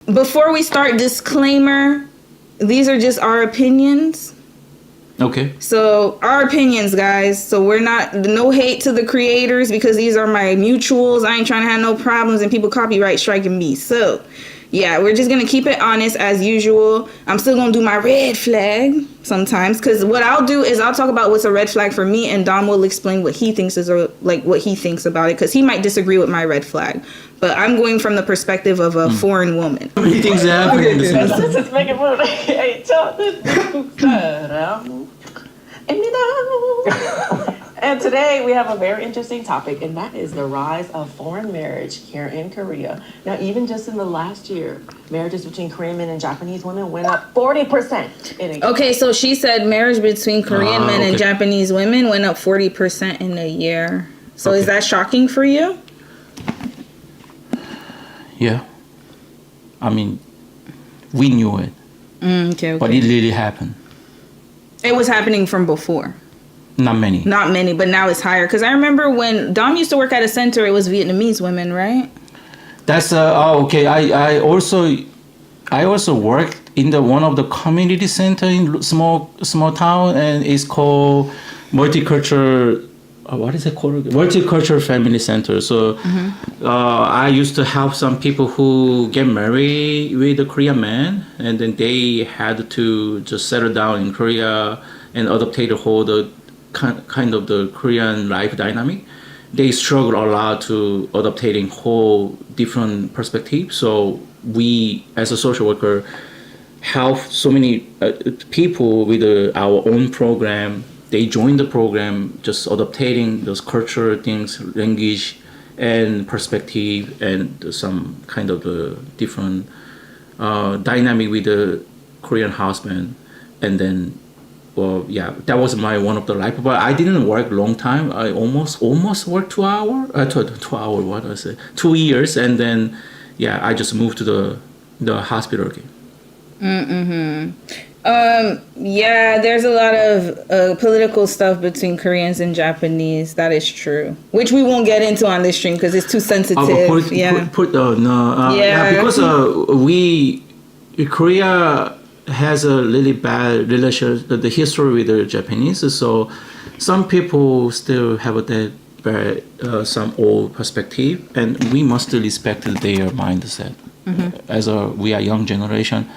Before we start, disclaimer, these are just our opinions. Okay. So our opinions, guys. So we're not, no hate to the creators because these are my mutuals. I ain't trying to have no problems and people copyright striking me. So yeah, we're just going to keep it honest as usual. I'm still going to do my red flag sometimes because what I'll do is I'll talk about what's a red flag for me and Dom will explain what he thinks is what he thinks about it because he might disagree with my red flag. But I'm going from the perspective of a foreign woman. Many things happen in the same time. This is making fun of hey, and today we have a very interesting topic, and that is the rise of foreign marriage here in Korea. Now, even just in the last year, marriages between Korean men and Japanese women went up 40%. Okay, so she said marriage between Korean men and Japanese women went up 40% in a year. So is that shocking for you? Yeah. I mean, we knew it. Okay. But it really happened. It was happening from before. Not many, but now it's higher. Because I remember when Dom used to work at a center, it was Vietnamese women, right? That's okay. I also worked in one of the community center in small town, and it's called multicultural. What is it called? Multicultural family center. So I used to help some people who get married with a Korean man, and then they had to just settle down in Korea and adaptate the whole kind of the Korean life dynamic. They struggle a lot to adapting whole different perspective. So we, as a social worker, help so many people with our own program. They join the program, just adapting those cultural things, language, and perspective, and some kind of different dynamic with the Korean husband, and then. Well, yeah, that was one of the life. But I didn't work long time. I almost worked 2 hours. 2 hours. What was it? 2 years, and then I just moved to the hospital again. Yeah, there's a lot of political stuff between Koreans and Japanese. That is true, which we won't get into on this stream because it's too sensitive. Because Korea has a really bad relation, the history with the Japanese. So some people still have some old perspective, and we must respect their mindset. As we are young generation,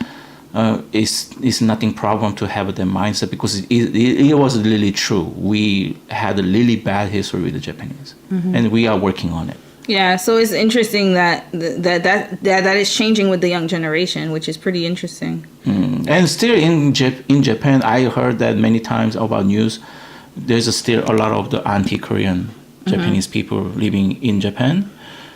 it's nothing problem to have that mindset because it was really true. We had a really bad history with the Japanese, and we are working on it. Yeah, so it's interesting that is changing with the young generation, which is pretty interesting. And still in Japan, I heard that many times about news. There's still a lot of the anti-Korean Japanese people living in Japan.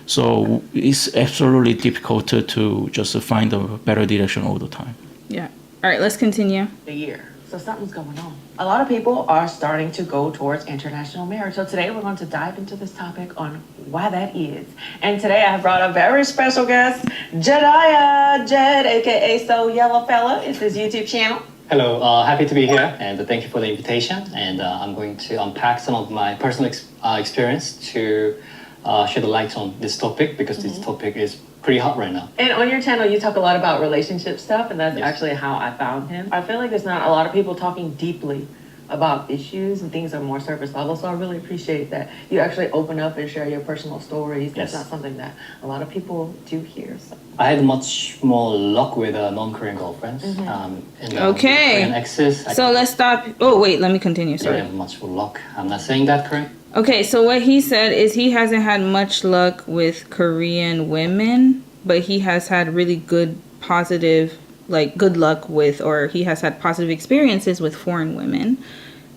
So it's absolutely difficult to just find a better direction all the time. Yeah. All right, let's continue. The year. So something's going on. A lot of people are starting to go towards international marriage. So today we're going to dive into this topic on why that is. And today I have brought a very special guest, Jediah Jed, aka So Yellow Fella. It's his YouTube channel. Hello, happy to be here, and thank you for the invitation. And I'm going to unpack some of my personal experience to shed a light on this topic because this topic is pretty hot right now. And on your channel, you talk a lot about relationship stuff, and that's actually how I found him. I feel like there's not a lot of people talking deeply about issues and things that are more surface level, so I really appreciate that you actually open up and share your personal stories. That's not something that a lot of people do here. So. I had much more luck with non-Korean girlfriends. And Korean exes. So let's stop. Oh, wait, let me continue. Sorry. I have much more luck. I'm not saying that correct. Okay, so what he said is he hasn't had much luck with Korean women, but he has had really good, positive, good luck with, or he has had positive experiences with foreign women.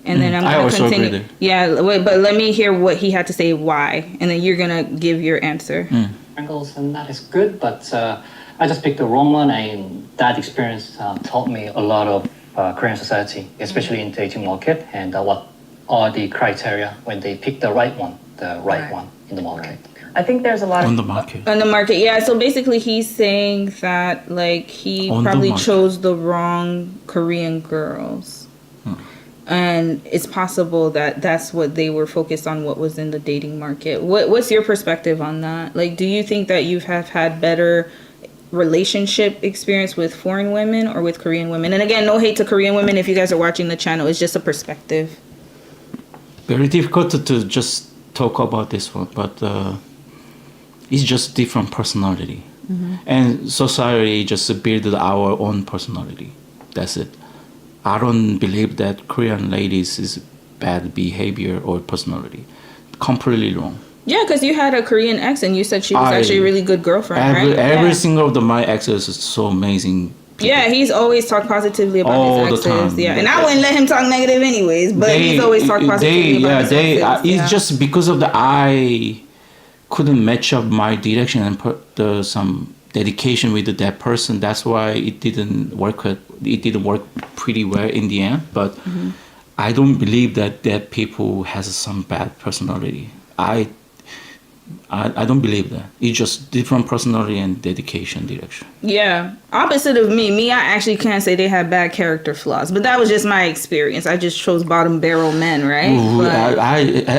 And then I'm going to continue. Yeah, wait, but let me hear what he had to say why, and then you're going to give your answer. Angles and that is good, but I just picked the wrong one, and that experience taught me a lot of Korean society, especially in dating market, and what are the criteria when they pick the right one in the market. Right. I think there's a lot on the market. On the market, yeah. So basically, he's saying that he probably chose the wrong Korean girls, and it's possible that that's what they were focused on. What was in the dating market? What's your perspective on that? Do you think that you have had better relationship experience with foreign women or with Korean women? And again, no hate to Korean women if you guys are watching the channel. It's just a perspective. Very difficult to just talk about this one, but it's just different personality. And society just build our own personality. That's it. I don't believe that Korean ladies is bad behavior or personality. Completely wrong. Yeah, because you had a Korean ex and you said she was actually a really good girlfriend, right? Every Yeah. single of my exes is so amazing. People. Yeah, he's always talked positively about All his the exes. time. Yeah, and I wouldn't let him talk negative anyways, but he's always talked positively about his exes. It's just because of the I couldn't match up my direction and put some dedication with that person. That's why it didn't work. It didn't work pretty well in the end. But I don't believe that people has some bad personality. I don't believe that. It's just different personality and dedication direction. Yeah, opposite of me, I actually can't say they had bad character flaws, but that was just my experience. I just chose bottom barrel men, right? Ooh, But-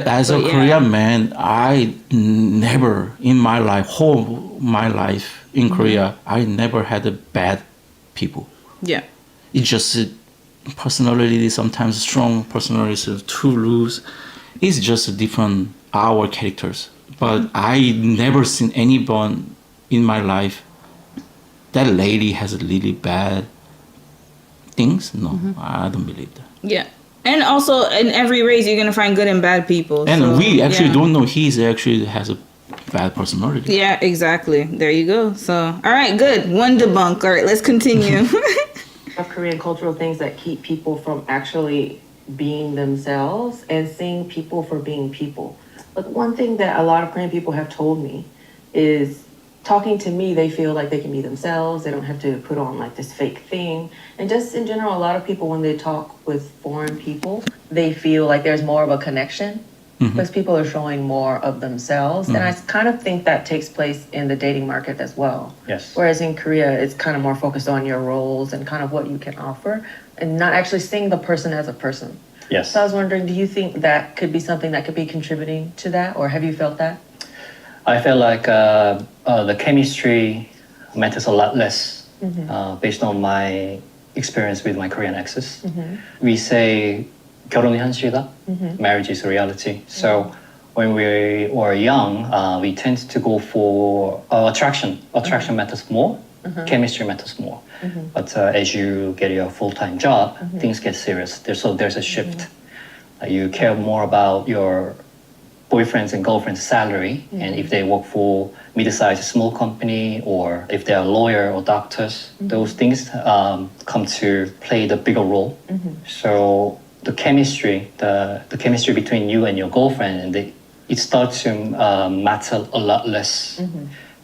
as a yeah. Korean man, I never in my life, whole my life in Korea, I never had a bad people. yeah. It's just personality sometimes strong, personality too loose. It's just a different our characters. But I never seen anyone in my life that lady has really bad things. No, I don't believe that. Yeah. And also, in every race, you're going to find good and bad people. And so, we actually yeah. don't know he's actually has a bad personality. Yeah, exactly. There you go. So, all right, good. One debunk. All right, let's continue. Of Korean cultural things that keep people from actually being themselves and seeing people for being people. But one thing that a lot of Korean people have told me is talking to me, they feel like they can be themselves. They don't have to put on like this fake thing. And just in general, a lot of people, when they talk with foreign people, they feel like there's more of a connection because people are showing more of themselves. And I kind of think that takes place in the dating market as well. Yes. Whereas in Korea, it's kind of more focused on your roles and kind of what you can offer and not actually seeing the person as a person. Yes. So I was wondering, do you think that could be something that could be contributing to that, or have you felt that? I feel like the chemistry matters a lot less based on my experience with my Korean exes. We say 결혼이 현실이다, marriage is a reality. So when we were young, we tend to go for attraction. Attraction matters more. Chemistry matters more. But as you get your full-time job, things get serious. There's a shift. You care more about your boyfriend's and girlfriend's salary, and if they work for mid-sized small company, or if they're a lawyer or doctors, those things come to play the bigger role. So the chemistry between you and your girlfriend, and it starts to matter a lot less.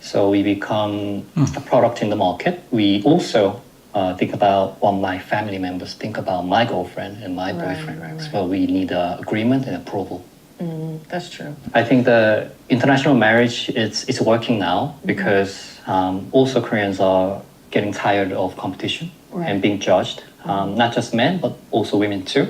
So we become a product in the market. We also think about what my family members think about my girlfriend and my boyfriend. right. So we need agreement and approval. That's true. I think the international marriage it's working now because also Koreans are getting tired of competition and being judged. Not just men, but also women too.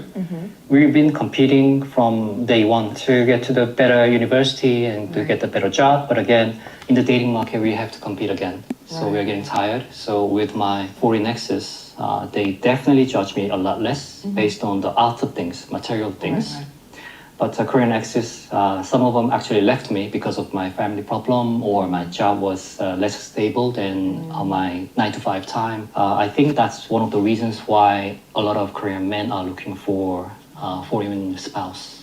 We've been competing from day one to get to the better university and to get the better job. But again, in the dating market, we have to compete again. So we're getting tired. So with my foreign exes, they definitely judge me a lot less based on the outer things, material things. But Korean exes, some of them actually left me because of my family problem or my job was less stable than my 9-to-5 time. I think that's one of the reasons why a lot of Korean men are looking for foreign spouse.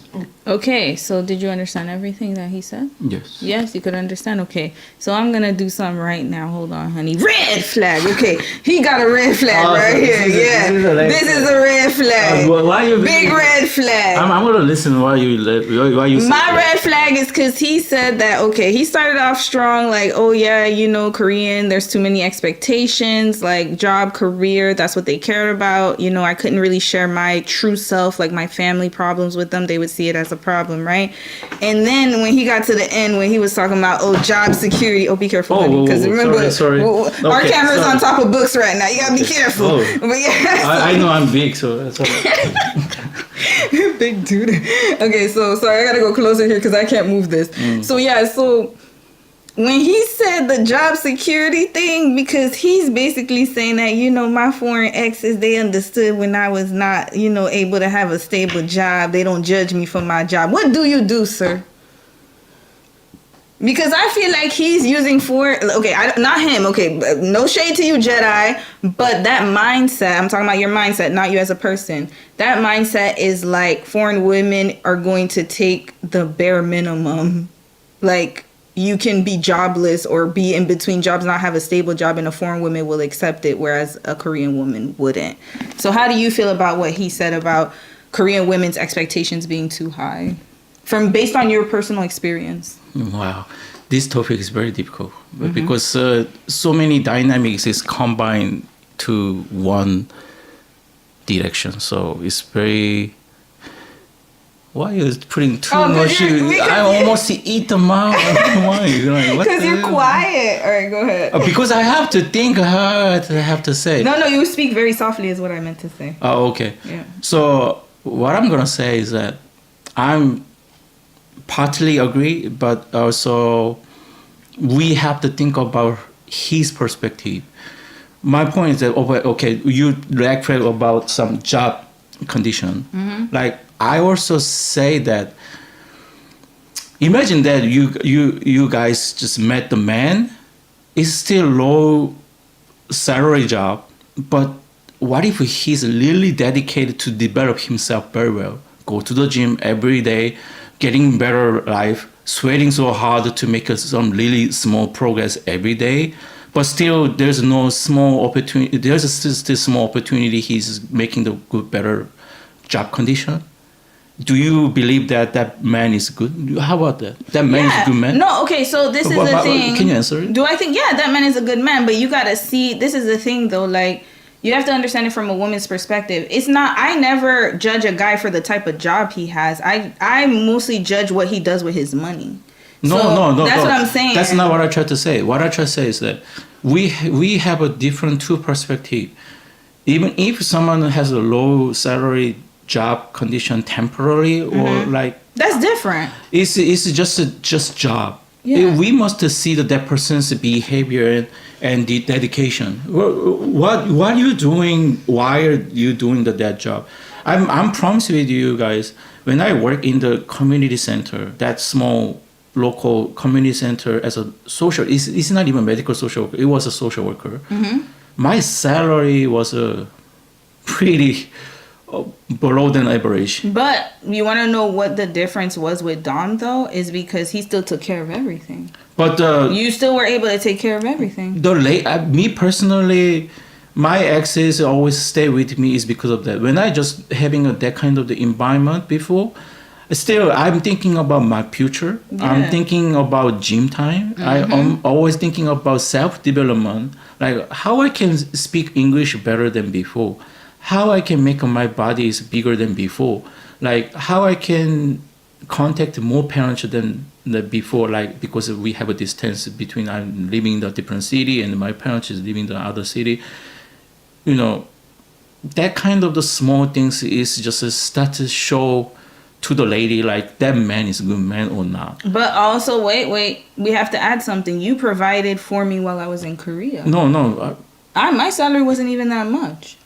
Okay, so did you understand everything that he said? Yes. Yes, you could understand. Okay, so I'm gonna do something right now. Hold on, honey. Red flag. Okay, he got a red flag right here. This is a red flag. Why you? Big red flag. I'm gonna listen why you say My that. red flag is because he said that, okay, he started off strong, like, oh yeah, you know, Korean, there's too many expectations, like job, career, that's what they cared about. You know, I couldn't really share my true self, like my family problems with them. They would see it as a problem, right? And then when he got to the end, when he was talking about, oh, job security, oh, be careful, honey, because remember, sorry. our Okay, camera's sorry. on top of books right now. You gotta be careful. Oh. But yeah. I know I'm big, so that's all right. Big dude. Okay, so sorry, I gotta go closer here because I can't move this. So yeah, so when he said the job security thing, because he's basically saying that, my foreign exes, they understood when I was not, able to have a stable job. They don't judge me for my job. What do you do, sir? Because I feel like he's using not him, no shade to you, Jedi, but that mindset, I'm talking about your mindset, not you as a person. That mindset is like foreign women are going to take the bare minimum. Like, you can be jobless or be in between jobs, not have a stable job, and a foreign woman will accept it, whereas a Korean woman wouldn't. So how do you feel about what he said about Korean women's expectations being too high? Based on your personal experience. Wow, this topic is very difficult because so many dynamics is combined to one direction. So it's very. Why are you putting too much? I almost eat them out. Why? Because you're quiet. All right, go ahead. Because I have to think what I have to say. No, you speak very softly is what I meant to say. Oh, okay. Yeah. So what I'm gonna say is that I'm partly agree, but also we have to think about his perspective. My point is that you reflect about some job condition. Like I also say that imagine that you guys just met the man. It's still low salary job, but what if he's really dedicated to develop himself very well, go to the gym every day, getting better life, sweating so hard to make some really small progress every day, but still there's no small opportunity. There's still small opportunity. He's making the better job condition. Do you believe that man is good? How about that? That man is a good man? No, okay, so this is the thing. Can you answer it? Do I think, that man is a good man, but you gotta see, this is the thing though, like, you have to understand it from a woman's perspective. It's not, I never judge a guy for the type of job he has. I mostly judge what he does with his money. No. That's what I'm saying. That's not what I try to say. What I try to say is that we have a different two perspective. Even if someone has a low salary job condition temporarily or like that's different. It's just job. Yeah. We must see that person's behavior and the dedication. What are you doing? Why are you doing that job? I'm promised with you guys. When I work in the community center, that small local community center as a social, it's not even medical social worker. It was a social worker. My salary was pretty below than average. But you want to know what the difference was with Dom though, is because he still took care of everything. But you still were able to take care of everything. Me personally, my exes always stay with me is because of that. When I just having that kind of the environment before, still I'm thinking about my future. Yeah. I'm thinking about gym time. I'm always thinking about self-development, like how I can speak English better than before, how I can make my body is bigger than before, like how I can contact more parents than before, like because we have a distance between I'm living in a different city and my parents is living in the other city. That kind of the small things is just a start to show to the lady like that man is a good man or not. But also, wait, we have to add something. You provided for me while I was in Korea. No. My salary wasn't even that much.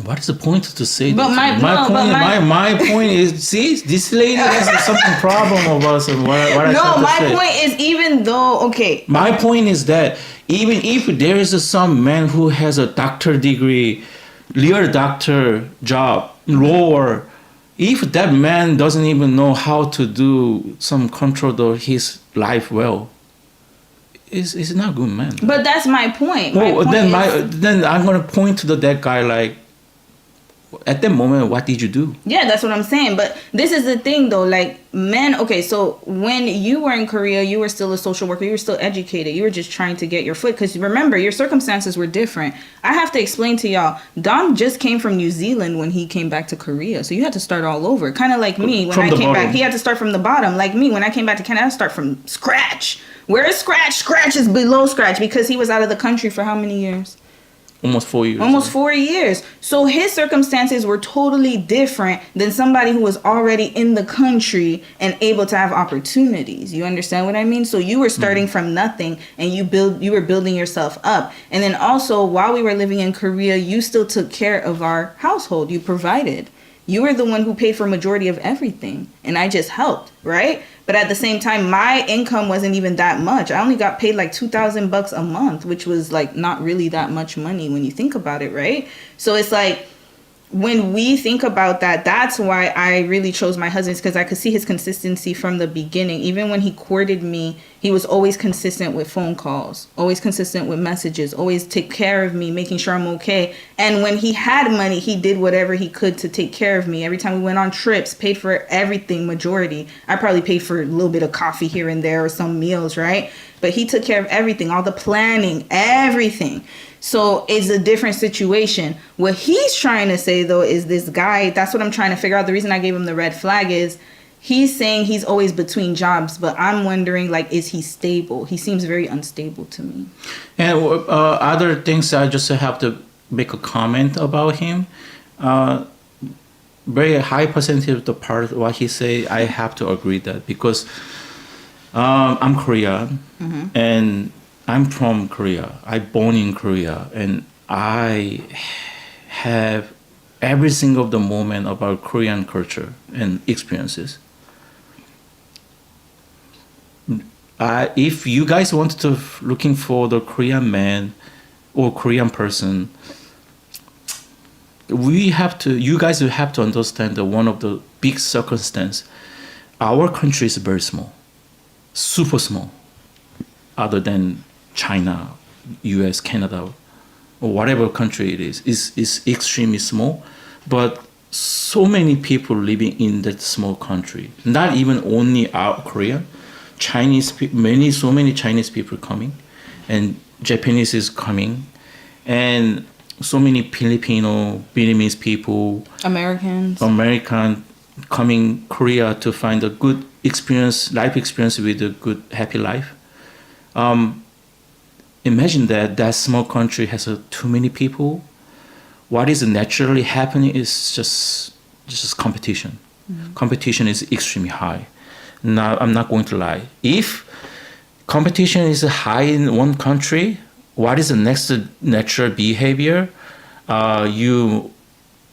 What is the point to say but that? My point is, see, this lady has something problem about what I No, my say. point is even though, okay. My point is that even if there is some man who has a doctor degree, real doctor job, lower, if that man doesn't even know how to do some control of his life well, is not a good man. But that's my point. Then I'm gonna point to that guy like, at that moment, what did you do? Yeah, that's what I'm saying. But this is the thing, though. Like, men, okay, so when you were in Korea, you were still a social worker. You were still educated. You were just trying to get your foot. Because remember, your circumstances were different. I have to explain to y'all, Dom just came from New Zealand when he came back to Korea. So you had to start all over. Kind of like me. When I came back, he had to start from the bottom. Like me, when I came back to Canada, I had to start from scratch. Where is scratch? Scratch is below scratch because he was out of the country for how many years? Almost 4 years. Almost 4 years. So his circumstances were totally different than somebody who was already in the country and able to have opportunities. You understand what I mean? So you were starting from nothing and you were building yourself up. And then also while we were living in Korea, you still took care of our household. You provided. You were the one who paid for majority of everything and I just helped, right? But at the same time, my income wasn't even that much. I only got paid like $2,000 a month, which was like not really that much money when you think about it, right? So it's like when we think about that, that's why I really chose my husband, because I could see his consistency from the beginning. Even when he courted me, he was always consistent with phone calls, always consistent with messages, always take care of me, making sure I'm okay. And when he had money, he did whatever he could to take care of me. Every time we went on trips, paid for everything, majority. I probably paid for a little bit of coffee here and there or some meals, right? But he took care of everything, all the planning, everything. So it's a different situation. What he's trying to say, though, is this guy, that's what I'm trying to figure out. The reason I gave him the red flag is he's saying he's always between jobs, but I'm wondering, like, is he stable? He seems very unstable to me. And other things I just have to make a comment about him. Very high percentage of the part of what he say, I have to agree that because I'm Korean and I'm from Korea. I born in Korea and I have every single of the moment about Korean culture and experiences. If you guys want to looking for the Korean man or Korean person, you guys will have to understand that one of the big circumstance, our country is very small, super small, other than China, US, Canada, or whatever country it is extremely small, but so many people living in that small country. Not even only our Korean, so many Chinese people coming, and Japanese is coming, and so many Filipino, Vietnamese people, American coming Korea to find a good experience, life experience with a good happy life. Imagine that small country has too many people. What is naturally happening is just competition. Competition is extremely high. Now, I'm not going to lie. If competition is high in one country, what is the next natural behavior? You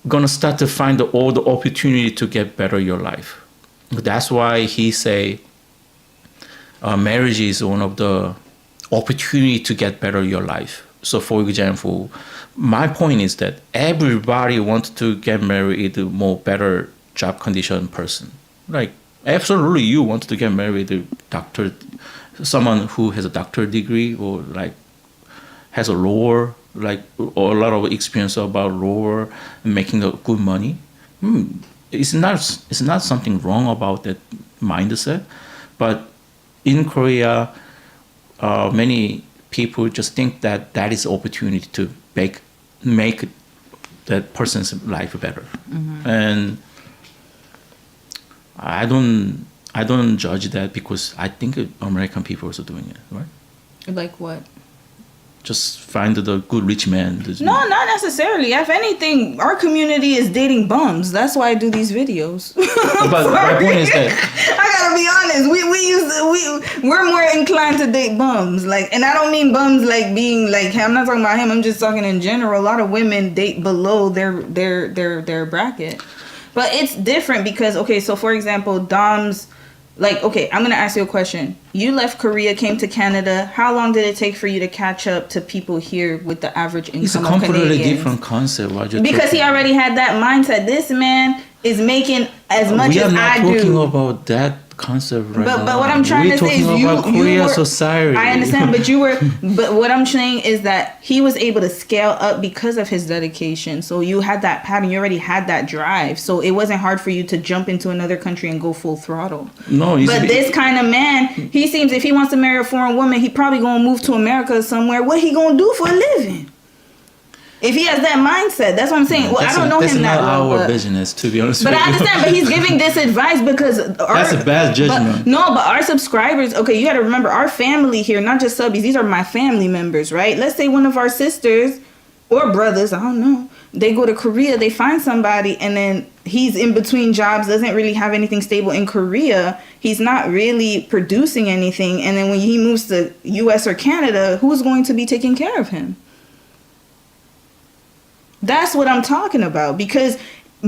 gonna start to find all the opportunity to get better your life. That's why he say marriage is one of the opportunity to get better your life. So for example, my point is that everybody wants to get married with a more better job condition person. Like absolutely you want to get married with a doctor, someone who has a doctor degree or like has a lawyer, like or a lot of experience about lawyer and making good money. It's not something wrong about that mindset, but in Korea, many people just think that is opportunity to make that person's life better, and I don't judge that because I think American people are also doing it, right? Like what? Just find the good rich man. No, not necessarily. If anything, our community is dating bums. That's why I do these videos. But my point is that I gotta be honest. We're more inclined to date bums. Like, and I don't mean bums like being like. I'm not talking about him. I'm just talking in general. A lot of women date below their bracket, but it's different because okay. So for example, Dom's. Like, okay, I'm going to ask you a question. You left Korea, came to Canada. How long did it take for you to catch up to people here with the average income it's a of completely Canadians? different concept. Because he already had that mindset. This man is making as much as I do. We are not talking about that concept right now. But what I'm trying to say is you about Korea society. I understand, but what I'm saying is that he was able to scale up because of his dedication. So you had that pattern, you already had that drive. So it wasn't hard for you to jump into another country and go full throttle. No, but this kind of man, he seems if he wants to marry a foreign woman, he probably gonna move to America somewhere. What he gonna do for a living? If he has that mindset, that's what I'm saying. Well, I don't know him that well. That's not our business, to be honest with you. But I understand, but he's giving this advice because... That's a bad judgment. But our subscribers... Okay, you got to remember, our family here, not just subbies, these are my family members, right? Let's say one of our sisters or brothers, I don't know. They go to Korea, they find somebody, and then he's in between jobs, doesn't really have anything stable in Korea. He's not really producing anything. And then when he moves to US or Canada, who's going to be taking care of him? That's what I'm talking about. Because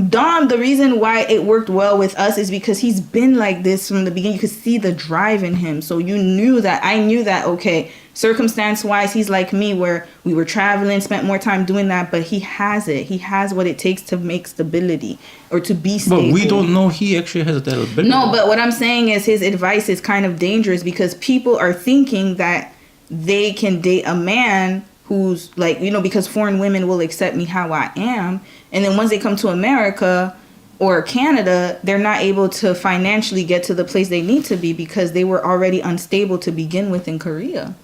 Dom, the reason why it worked well with us is because he's been like this from the beginning. You could see the drive in him. So you knew that, I knew that, okay, circumstance wise, he's like me where we were traveling, spent more time doing that, but he has it. He has what it takes to make stability or to be stable. But we don't know he actually has that ability. No, but what I'm saying is his advice is kind of dangerous because people are thinking that they can date a man who's like, you know, because foreign women will accept me how I am. And then once they come to America or Canada, they're not able to financially get to the place they need to be because they were already unstable to begin with in Korea.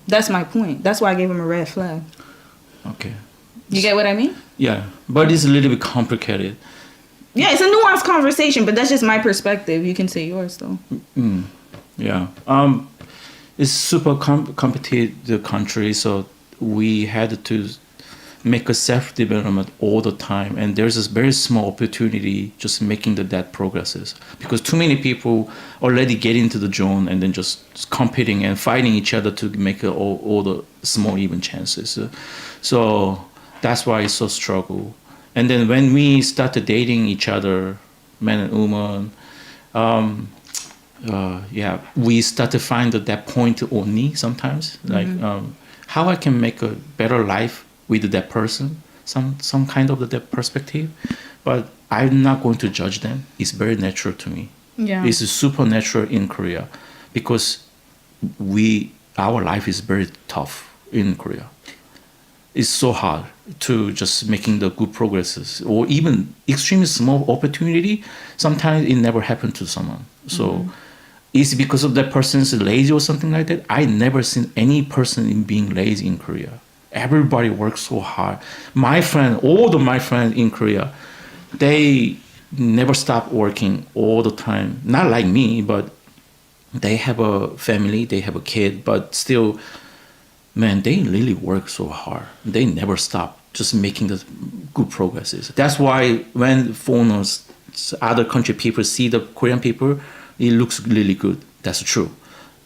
That's my point. That's why I gave him a red flag. Okay. You get what I mean? Yeah, but it's a little bit complicated. Yeah, it's a nuanced conversation, but that's just my perspective. You can say yours, though. Yeah. It's super competitive country, so we had to make a self-development all the time, and there's this very small opportunity just making that progresses because too many people already get into the zone and then just competing and fighting each other to make all the small even chances. So that's why it's so struggle. And then when we started dating each other, man and woman, we start to find that point only sometimes, like how I can make a better life with that person, some kind of that perspective, but I'm not going to judge them. It's very natural to me. Yeah. It's supernatural in Korea because our life is very tough in Korea. It's so hard to just making the good progresses or even extremely small opportunity. Sometimes it never happened to someone. So it's because of that person's lazy or something like that. I never seen any person in being lazy in Korea. Everybody works so hard. All of my friends in Korea, they never stop working all the time. Not like me, but they have a family, they have a kid, but still, man, they really work so hard. They never stop just making the good progresses. That's why when foreigners, other country people see the Korean people, it looks really good. That's true.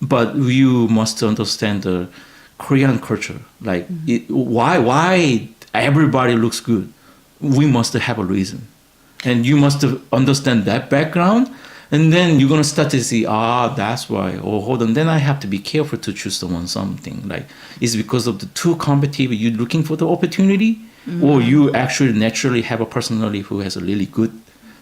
But you must understand the Korean culture, like why everybody looks good. We must have a reason, and you must understand that background, and then you're gonna start to see, that's why. Oh, hold on, then I have to be careful to choose someone. Something like it's because of the too competitive. You looking for the opportunity, or you actually naturally have a personality who has a really good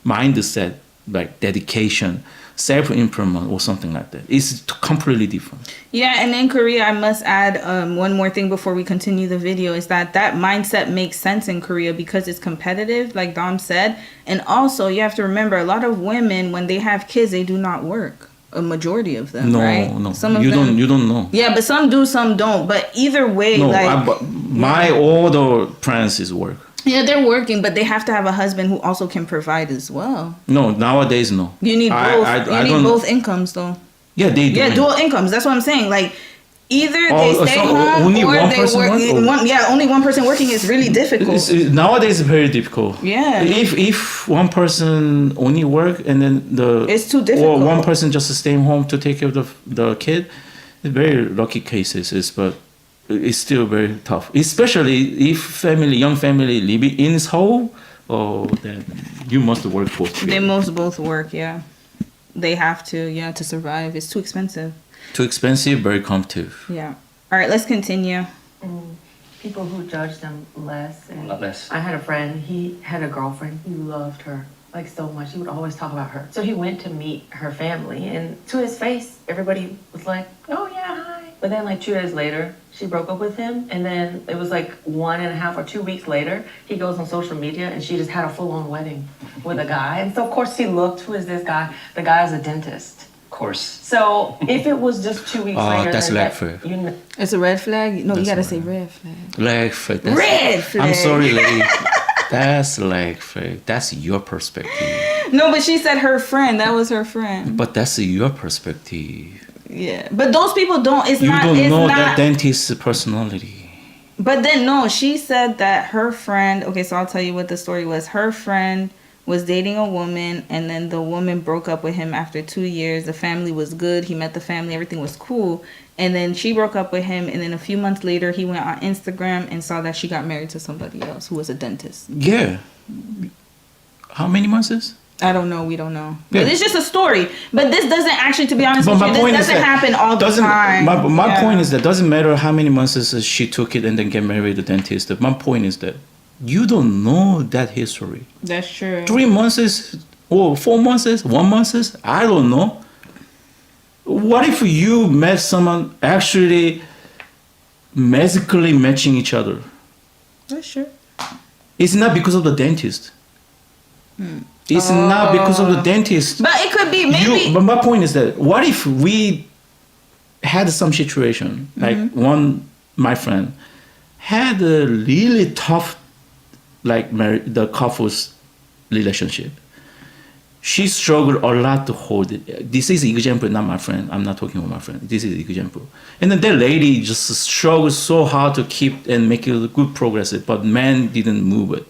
mindset, like dedication, self-improvement or something like that. It's completely different. Yeah, and in Korea, I must add one more thing before we continue the video is that mindset makes sense in Korea because it's competitive, like Dom said. And also, you have to remember, a lot of women, when they have kids, they do not work. A majority of them, right? No, some of you them, don't know. Yeah, but some do, some don't. But either way, my older friends is work. Yeah, they're working, but they have to have a husband who also can provide as well. No, nowadays, no. You need both. You need both incomes, though. Yeah, they do. Yeah, dual incomes. That's what I'm saying. Like, either they stay home only or one they person work. Only one person working is really difficult. Nowadays, it's very difficult. Yeah. If one person only work and then it's too difficult. Or one person just staying home to take care of the kid, it's very lucky cases. But it's still very tough, especially if young family live in Seoul. Then you must work both together. They must both work. Yeah, they have to. To survive. It's too expensive. Too expensive, very competitive. Yeah. All right, let's continue. People who judge them less. A lot less. I had a friend, he had a girlfriend, he loved her like so much. He would always talk about her. So he went to meet her family, and to his face, everybody was like, oh yeah, hi. But then like 2 days later, she broke up with him, and then it was like 1.5 or 2 weeks later, he goes on social media and she just had a full-on wedding with a guy. And so of course she looked, who is this guy? The guy is a dentist. Of course. So if it was just 2 weeks later, that's then red flag. It's a red flag. No, you gotta That's say right. red flag. Leg flag. Red flag. I'm sorry, lady. That's leg flag. That's your perspective. No, but she said her friend. That was her friend. But that's your perspective. Yeah, but those people don't. It's You not. don't It's know not. that dentist's personality. But then no, she said that her friend. Okay, so I'll tell you what the story was. Her friend was dating a woman, and then the woman broke up with him after 2 years. The family was good. He met the family. Everything was cool. And then she broke up with him, and then a few months later, he went on Instagram and saw that she got married to somebody else who was a dentist. Yeah. How many months is? I don't know. We don't know. Yeah. But it's just a story. But this doesn't actually, to be honest But with my you, point this is doesn't that happen all the doesn't- time. My Yeah. point is that doesn't matter how many months is she took it and then get married to the dentist. My point is that you don't know that history. That's true. 3 months is, or 4 months is, 1 month is, I don't know. What if you met someone actually magically matching each other? That's true. It's not because of the dentist. It's not because of the dentist. But it could be maybe. But my point is that what if we had some situation like my friend had a really tough the couple's relationship. She struggled a lot to hold it. This is example, not my friend. I'm not talking about my friend. This is example. And then that lady just struggled so hard to keep and make it good progress, but man didn't move it.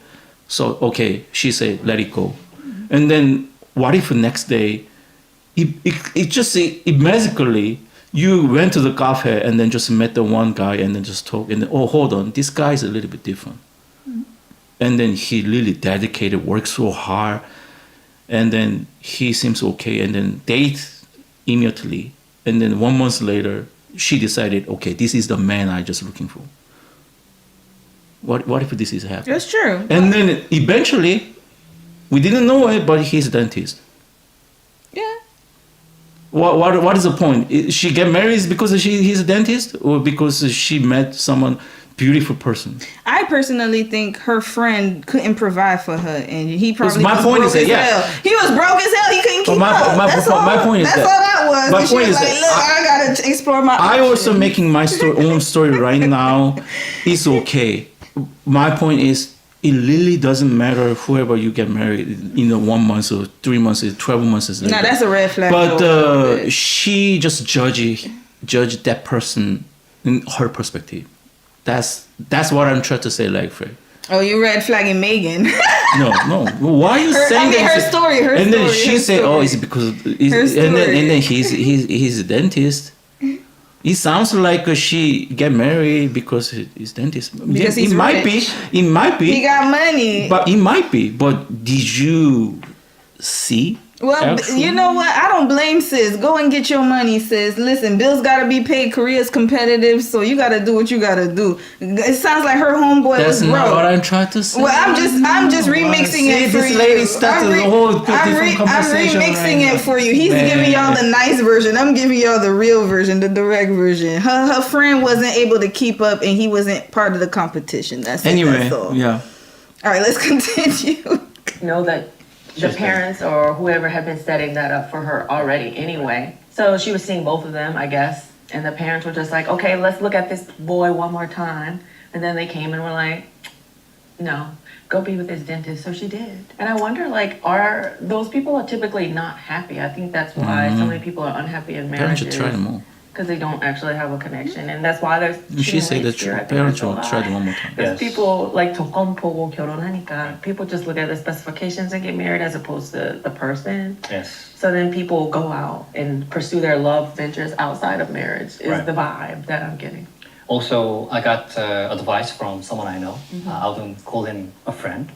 So okay, she said, let it go. And then what if the next day, it magically, you went to the cafe and then just met the one guy and then just talk and then, oh, hold on, this guy is a little bit different. And then he really dedicated, worked so hard, and then he seems okay, and then date immediately. And then 1 month later, she decided, okay, this is the man I just looking for. What if this is happening? That's true. And then eventually, we didn't know it, but he's a dentist. Yeah. What is the point? She get married because he's a dentist, or because she met someone beautiful person? I personally think her friend couldn't provide for her, and he probably my was point broke is that, as yeah. hell. He was broke as hell. He couldn't keep up. That's all. My point is That's that. all that was. My And she point was is like, that look, I gotta explore my. I also options. making my own story right now. It's okay. My point is, it really doesn't matter whoever you get married, 1 month or 3 months, 12 months is later. No, that's a red flag. But though. she just judge that person in her perspective. That's what I'm trying to say, like, Fred. Oh, you red flagging Megan. No. Why are you saying that? her story. And then she said, "Oh, it's because," and then he's a dentist. It sounds like she get married because he's dentist. Because he's it might rich. be. It might be. He got money. But it might be. But did you see? Well, actually? you know what? I don't blame sis. Go and get your money, sis. Listen, bills gotta be paid. Korea's competitive, so you gotta do what you gotta do. It sounds like her homeboy That's was broke. not what I'm trying to say. Well, I'm just remixing it for this you. lady started a whole different I'm conversation remixing right it now. for you. He's Man. giving y'all the nice version. I'm giving y'all the real version, the direct version. Her friend wasn't able to keep up, and he wasn't part of the competition. That's it. Anyway, That's all. yeah. All right, let's continue. Know that the parents or whoever had been setting that up for her already anyway. So she was seeing both of them, I guess. And the parents were just like, okay, let's look at this boy one more time. And then they came and were like, no, go be with this dentist. So she did. And I wonder, are those people are typically not happy. I think that's why so many people are unhappy in Parents marriages. should try them all. Because they don't actually have a connection. And that's why there's She said that parents should try them one more time. because Yes. people 조건 보고 결혼하니까 people just look at the specifications and get married as opposed to the person. Yes. So then people go out and pursue their love ventures outside of marriage is Right. the vibe that I'm getting. Also, I got advice from someone I know. I wouldn't call him a friend.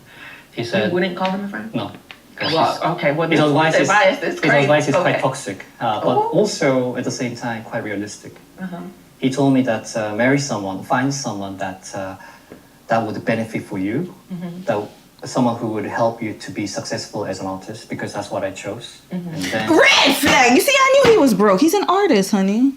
He You said, wouldn't call him a friend? no. 'Cause Well, okay, well, his advice is, is crazy. his advice is Okay. quite toxic, but Oh. also at the same time quite realistic. He told me that marry someone, find someone that would benefit for you, that someone who would help you to be successful as an artist, because that's what I chose. And then, Red flag. You see, I knew he was broke. He's an artist, honey.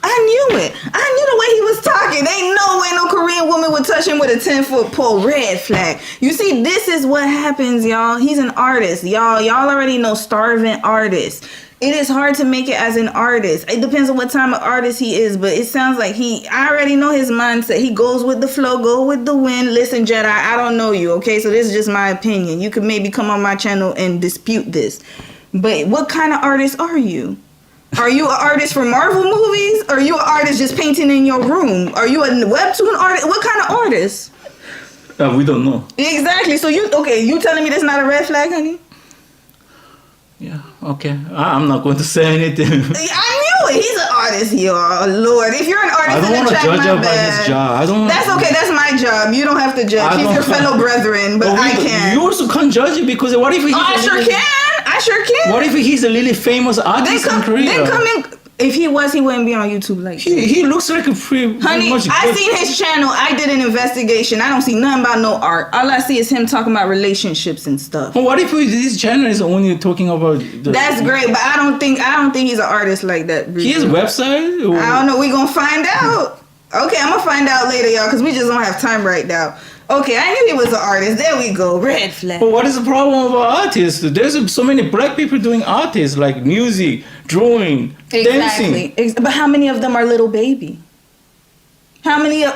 I knew it. I knew the way he was talking. Ain't no way no Korean woman would touch him with a 10-foot pole. Red flag. You see, this is what happens, y'all. He's an artist, y'all. Y'all already know starving artists. It is hard to make it as an artist. It depends on what time of artist he is, but it sounds like I already know his mindset. He goes with the flow, go with the wind. Listen, Jedi, I don't know you, okay? So this is just my opinion. You could maybe come on my channel and dispute this. But what kind of artist are you? Are you an artist for Marvel movies? Or are you an artist just painting in your room? Are you a webtoon artist? What kind of artist? We don't know. Exactly. So you telling me that's not a red flag, honey? Yeah, okay. I'm not going to say anything. I knew it. He's an artist, y'all. Lord, if you're an artist, I don't then want to check judge my him by bag. his job. I don't. That's okay. That's my job. You don't have to judge. I He's don't- your fellow brethren, but I can. You also can't judge it because what if he's I sure can. I sure can. What if he's a really famous artist in Korea? Then come in. If he was, he wouldn't be on YouTube like that. He looks like a pretty Honey, much I good- seen his channel. I did an investigation. I don't see nothing about no art. All I see is him talking about relationships and stuff. Well, what if this channel is only talking about the... That's great, but I don't think he's an artist like that. He has a website? Or- I don't know. We gonna find out. Okay, I'm gonna find out later, y'all, because we just don't have time right now. Okay, I knew he was an artist. There we go. Red flag. But what is the problem about artists? There's so many black people doing artists like music, drawing, dancing. But how many of them are little baby? How many? You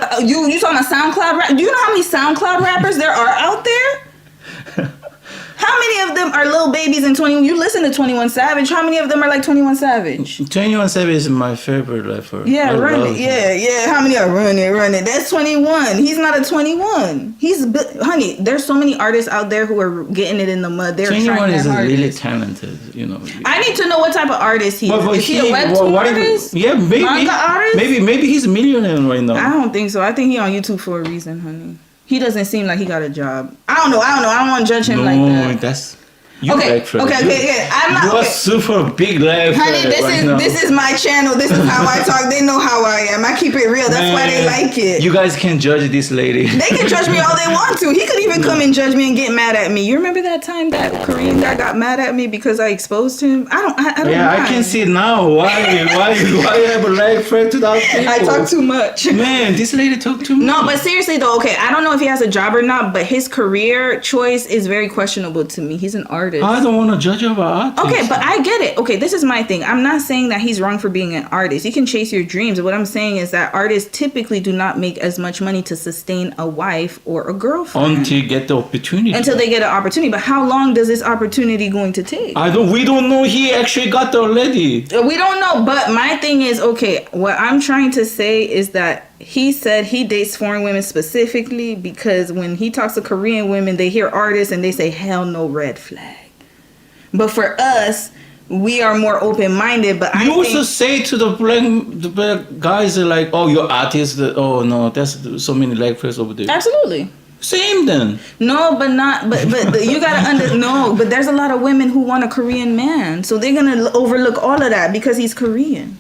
talking about SoundCloud rap? Do you know how many SoundCloud rappers there are out there? How many of them are little babies in 21? You listen to 21 Savage. How many of them are like 21 Savage? 21 Savage is my favorite rapper. Yeah, I run love it. him. Yeah. How many are run it? That's 21. He's not a 21. Honey, there's so many artists out there who are getting it in the mud. They're 21 trying is their hardest. really talented, you know. I need to know what type of artist he is. But Is he a webtoon artist? Yeah, maybe. Manga artist? Maybe he's a millionaire right now. I don't think so. I think he on YouTube for a reason, honey. He doesn't seem like he got a job. I don't know. I don't want to judge him like that. That's... You Okay, like Fred. okay. I'm not. You are Okay. super big life. Honey, this is my channel. This is how I talk. They know how I am. I keep it real. That's why they like it. You guys can judge this lady. They can judge me all they want to. He could even come and judge me and get mad at me. You remember that time that Korean guy got mad at me because I exposed him? I don't Yeah, mind. I can see now. Why you have a like Fred to that people? I talk too much. Man, this lady talk too much. No, but seriously though, okay, I don't know if he has a job or not, but his career choice is very questionable to me. He's an artist. I don't want to judge about artists. Okay, but I get it. Okay, this is my thing. I'm not saying that he's wrong for being an artist. You can chase your dreams. What I'm saying is that artists typically do not make as much money to sustain a wife or a girlfriend until you get the opportunity. until they get an opportunity. But how long does this opportunity going to take? We don't know. He actually got the already. We don't know. But my thing is, okay, what I'm trying to say is that he said he dates foreign women specifically because when he talks to Korean women, they hear artists and they say, hell no, red flag. But for us, we are more open-minded. But I You think, also say to the black guys like, "Oh, you're artist." Oh no, there's so many leg press over there. absolutely. Same then. No, but not. But you gotta no. But there's a lot of women who want a Korean man, so they're gonna overlook all of that because he's Korean.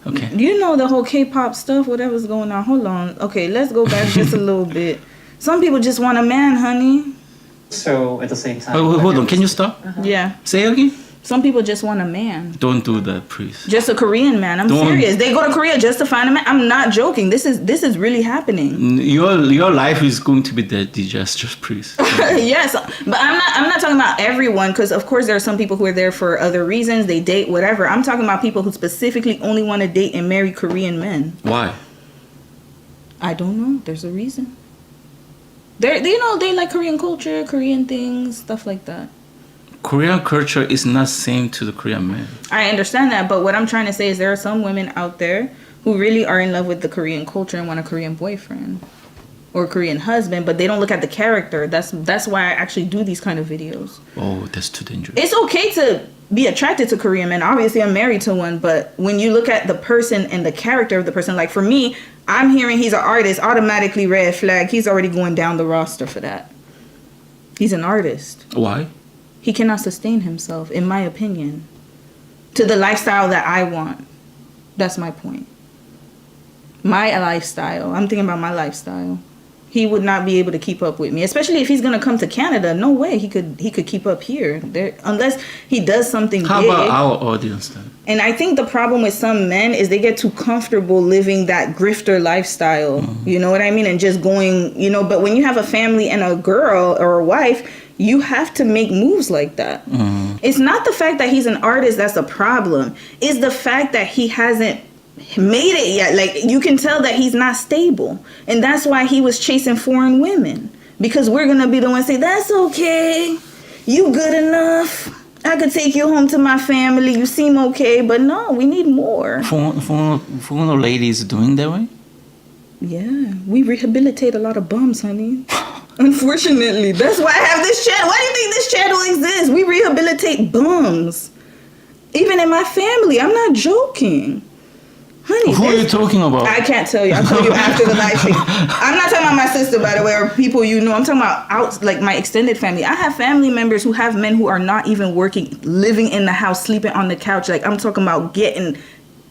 Okay. You know the whole K-pop stuff, whatever's going on. Hold on. Okay, let's go back just a little bit. Some people just want a man, honey. So at the same time, Oh, hold on. Can you stop? Yeah. Say again. Some people just want a man. Don't do that, please. Just a Korean man. I'm Don't. serious. They go to Korea just to find a man. I'm not joking. This is really happening. Your life is going to be that disastrous, please. Yes, but I'm not talking about everyone because of course there are some people who are there for other reasons. They date whatever. I'm talking about people who specifically only want to date and marry Korean men. Why? I don't know. There's a reason. They like Korean culture, Korean things, stuff like that. Korean culture is not same to the Korean man. I understand that, but what I'm trying to say is there are some women out there who really are in love with the Korean culture and want a Korean boyfriend or Korean husband, but they don't look at the character. That's why I actually do these kind of videos. Oh, that's too dangerous. It's okay to be attracted to Korean men. Obviously, I'm married to one, but when you look at the person and the character of the person, like for me, I'm hearing he's an artist, automatically red flag. He's already going down the roster for that. He's an artist. Why? He cannot sustain himself, in my opinion, to the lifestyle that I want. That's my point. My lifestyle. I'm thinking about my lifestyle. He would not be able to keep up with me, especially if he's gonna come to Canada. No way he could keep up here there, unless he does something How big. about our audience then? And I think the problem with some men is they get too comfortable living that grifter lifestyle. You know what I mean? And just going, but when you have a family and a girl or a wife, you have to make moves like that. It's not the fact that he's an artist that's a problem. It's the fact that he hasn't made it yet. Like, you can tell that he's not stable. And that's why he was chasing foreign women. Because we're going to be the ones say, that's okay. You good enough. I could take you home to my family. You seem okay, but no, we need more. For no ladies doing that way? Yeah, we rehabilitate a lot of bums, honey. Unfortunately, that's why I have this channel. Why do you think this channel exists? We rehabilitate bums. Even in my family, I'm not joking. Honey, Who are you talking about? I can't tell you. I'll tell you after the live stream. I'm not talking about my sister, by the way, or people you know. I'm talking about like my extended family. I have family members who have men who are not even working, living in the house, sleeping on the couch. Like I'm talking about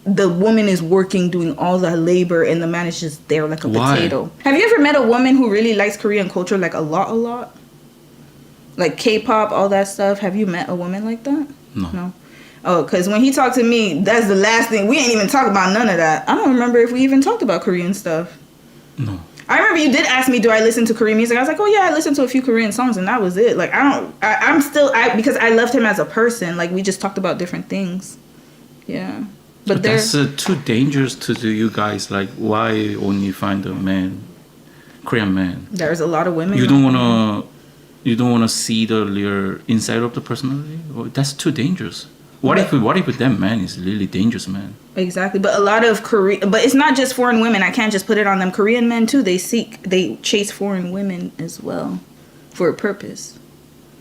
the woman is working, doing all the labor, and the man is just there like a potato. Have you ever met a woman who really likes Korean culture, like a lot? Like K-pop, all that stuff. Have you met a woman like that? No. Oh, because when he talked to me, that's the last thing. We ain't even talk about none of that. I don't remember if we even talked about Korean stuff. No. I remember you did ask me, do I listen to Korean music? I was like, oh yeah, I listen to a few Korean songs, and that was it. Like because I loved him as a person. Like we just talked about different things. Yeah. But that's too dangerous to do, you guys. Like, why only find a man, Korean man? There's a lot of women. You don't wanna see the real inside of the personality. Well, that's too dangerous. What if that man is really dangerous, man? Exactly, but a lot of but it's not just foreign women. I can't just put it on them. Korean men too. They chase foreign women as well, for a purpose.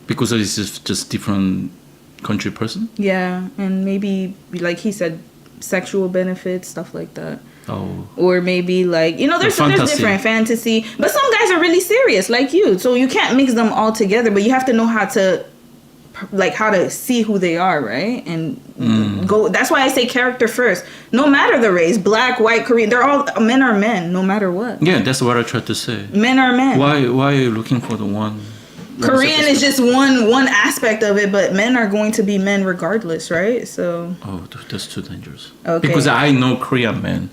Because it's just different country person. Yeah, and maybe like he said, sexual benefits, stuff like that. Oh. Or maybe like there's different fantasy, but some guys are really serious like you. So you can't mix them all together, but you have to know how to see who they are, right? And go. That's why I say character first. No matter the race, black, white, Korean, men are men, no matter what. Yeah, that's what I tried to say. Men are men. Why are you looking for the one? Korean is just one aspect of it, but men are going to be men regardless, right? So. Oh, that's too dangerous. Okay. Because I know Korean men.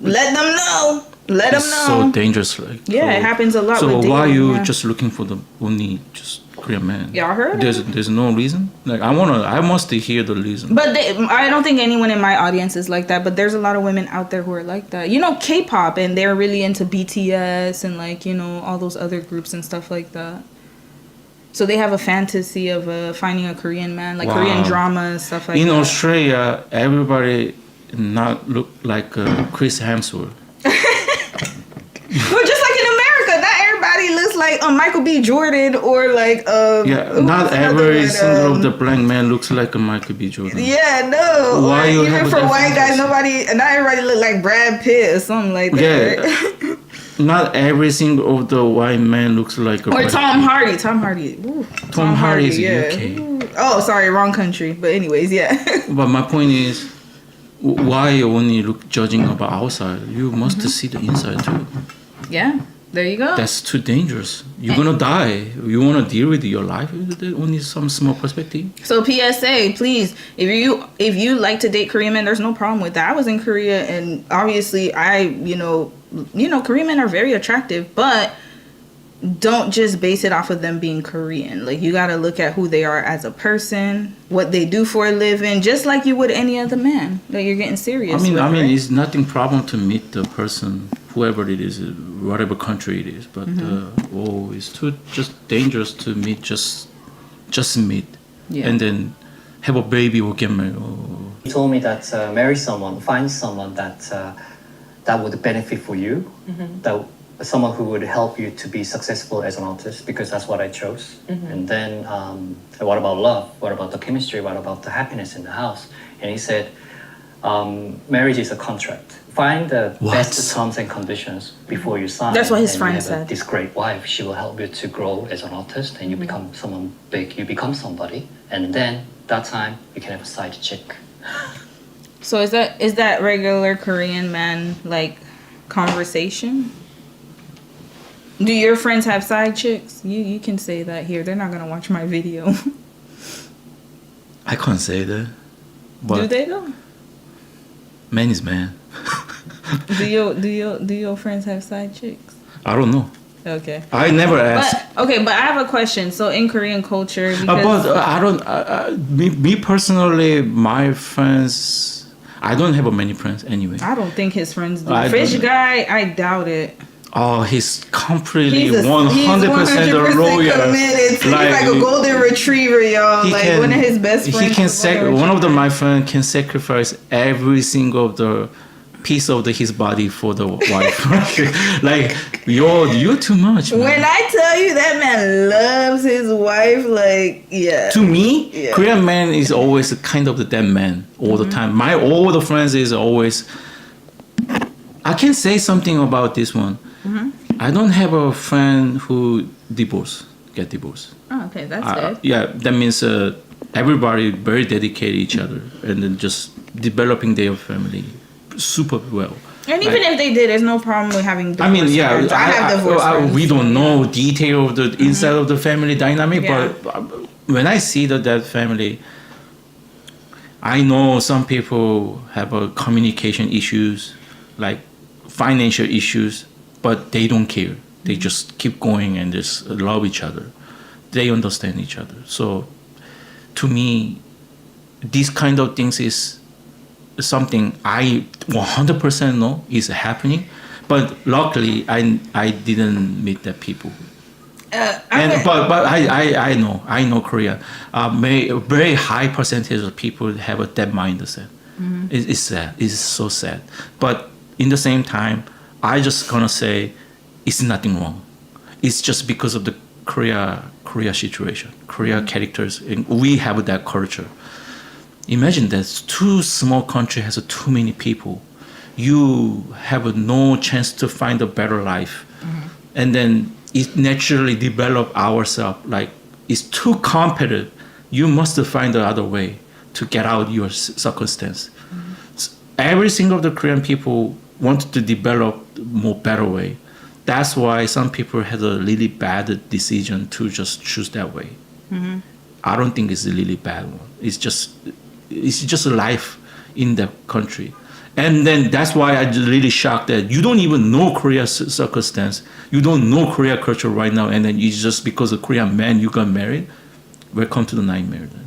Let them know. Let them know. So dangerous, like. Yeah, it happens a lot. So with why are dating, you just looking for the only just Korean man? Y'all heard? There's no reason. Like I must hear the reason. But I don't think anyone in my audience is like that. But there's a lot of women out there who are like that. K-pop, and they're really into BTS and all those other groups and stuff like that. So they have a fantasy of finding a Korean man, like Korean drama and stuff like that. In Australia, everybody not look like Chris Hemsworth. Well, just like in America, not everybody looks like Michael B. Jordan or like not every single of the black man looks like a Michael B. Jordan. Yeah, no. Why you even have for white guys, fantasy? not everybody look like Brad Pitt or something like that. Yeah. Right? Not every single of the white man looks like a. Or Tom Hardy. Tom Hardy. Ooh, Tom Hardy is yeah. UK. Ooh. Oh, sorry, wrong country. But anyways, yeah. But my point is, why only judging about outside? You must see the inside too. Yeah, there you go. That's too dangerous. You're gonna die. You wanna deal with your life with only some small perspective. So PSA, please, if you like to date Korean men, there's no problem with that. I was in Korea, and obviously Korean men are very attractive, but don't just base it off of them being Korean. Like, you gotta look at who they are as a person, what they do for a living, just like you would any other man that you're getting serious with, right? It's nothing problem to meet the person, whoever it is, whatever country it is. But it's too just dangerous to meet just meet, and then have a baby or get married. Oh. He told me that find someone that would benefit for you, that someone who would help you to be successful as an artist, because that's what I chose. And then what about love? What about the chemistry? What about the happiness in the house? And he said, marriage is a contract. Find the best terms and conditions before you sign. That's what his friend said. This great wife, she will help you to grow as an artist, and you become someone big, you become somebody, and then that time you can have a side chick. So is that regular Korean man like conversation? Do your friends have side chicks? You can say that here. They're not gonna watch my video. I can't say that. But do they though? Man is man. Do your friends have side chicks? I don't know. Okay. I never asked. But I have a question. So in Korean culture, but I don't. Me personally, my friends. I don't have many friends anyway. I don't think his friends do. Fish guy, I doubt it. Oh, he's completely He's 100% loyal. committed. He's like a golden retriever, y'all. He Like can- one of his best friends. He can is a golden one of retriever. my friends can sacrifice every single of the piece of his body for the wife. Like you're too much. Man. When I tell you that man loves his wife, like yeah. To me, Yeah. Korean man is always kind of the dead man all the time. My all the friends is always. I can say something about this one. I don't have a friend who get divorced. Oh, okay, that's good. Yeah, that means everybody very dedicated each other and then just developing their family super well. And even if they did, there's no problem with having divorce I mean, yeah, friends. I have divorce friends. we don't know detail of the inside of the family dynamic, Yeah. but when I see that family, I know some people have communication issues, like financial issues, but they don't care. They just keep going and just love each other. They understand each other. So, to me, these kind of things is something I 100% know is happening, but luckily I didn't meet that people. But I know Korea. A very high percentage of people have a dead mindset. It's sad. It's so sad. But in the same time, I just gonna say it's nothing wrong. It's just because of the Korea situation, Korea characters, and we have that culture. Imagine that two small country has too many people. You have no chance to find a better life, and then it naturally develop ourselves. Like it's too competitive. You must find the other way to get out your circumstance. Every single of the Korean people want to develop more better way. That's why some people had a really bad decision to just choose that way. I don't think it's a really bad one. It's just a life in the country. And then that's why I'm really shocked that you don't even know Korea's circumstance. You don't know Korea culture right now. And then it's just because of Korean man you got married. Welcome to the nightmare then.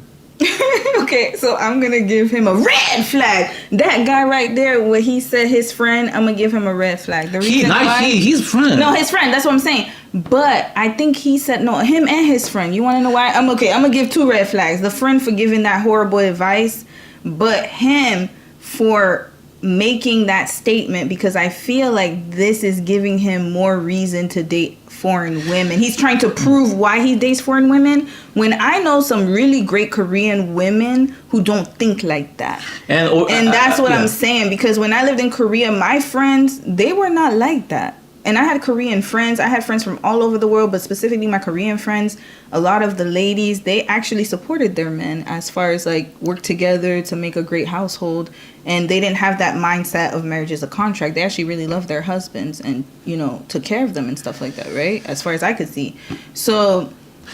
Okay, so I'm gonna give him a red flag. That guy right there, what he said, his friend, I'm gonna give him a red flag. The reason why, His friend. no, his friend. That's what I'm saying. But I think he said no. Him and his friend. You want to know why? I'm gonna give 2 red flags. The friend for giving that horrible advice, but him for making that statement because I feel like this is giving him more reason to date foreign women. He's trying to prove why he dates foreign women when I know some really great Korean women who don't think like that. And that's what I'm saying, because when I lived in Korea, my friends, they were not like that. And I had Korean friends. I had friends from all over the world, but specifically my Korean friends, a lot of the ladies, they actually supported their men as far as like work together to make a great household. And they didn't have that mindset of marriage as a contract. They actually really loved their husbands and, you know, took care of them and stuff like that, right? As far as I could see. So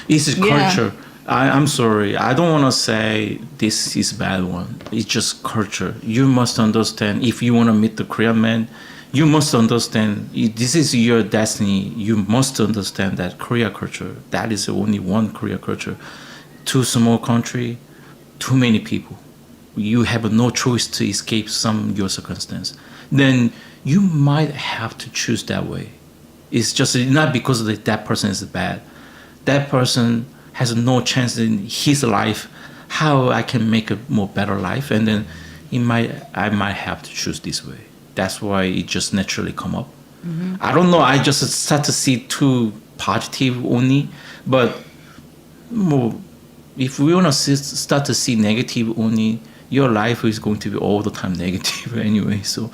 it's a yeah. culture. I'm sorry. I don't want to say this is bad one. It's just culture. You must understand if you want to meet the Korean man, you must understand this is your destiny. You must understand that Korea culture. That is only one Korea culture. Too small country, too many people. You have no choice to escape some your circumstance. Then you might have to choose that way. It's just not because that person is bad. That person has no chance in his life. How I can make a more better life, and then I might have to choose this way. That's why it just naturally come up. I don't know. I just start to see too positive only, but more, if we wanna start to see negative only, your life is going to be all the time negative anyway. So,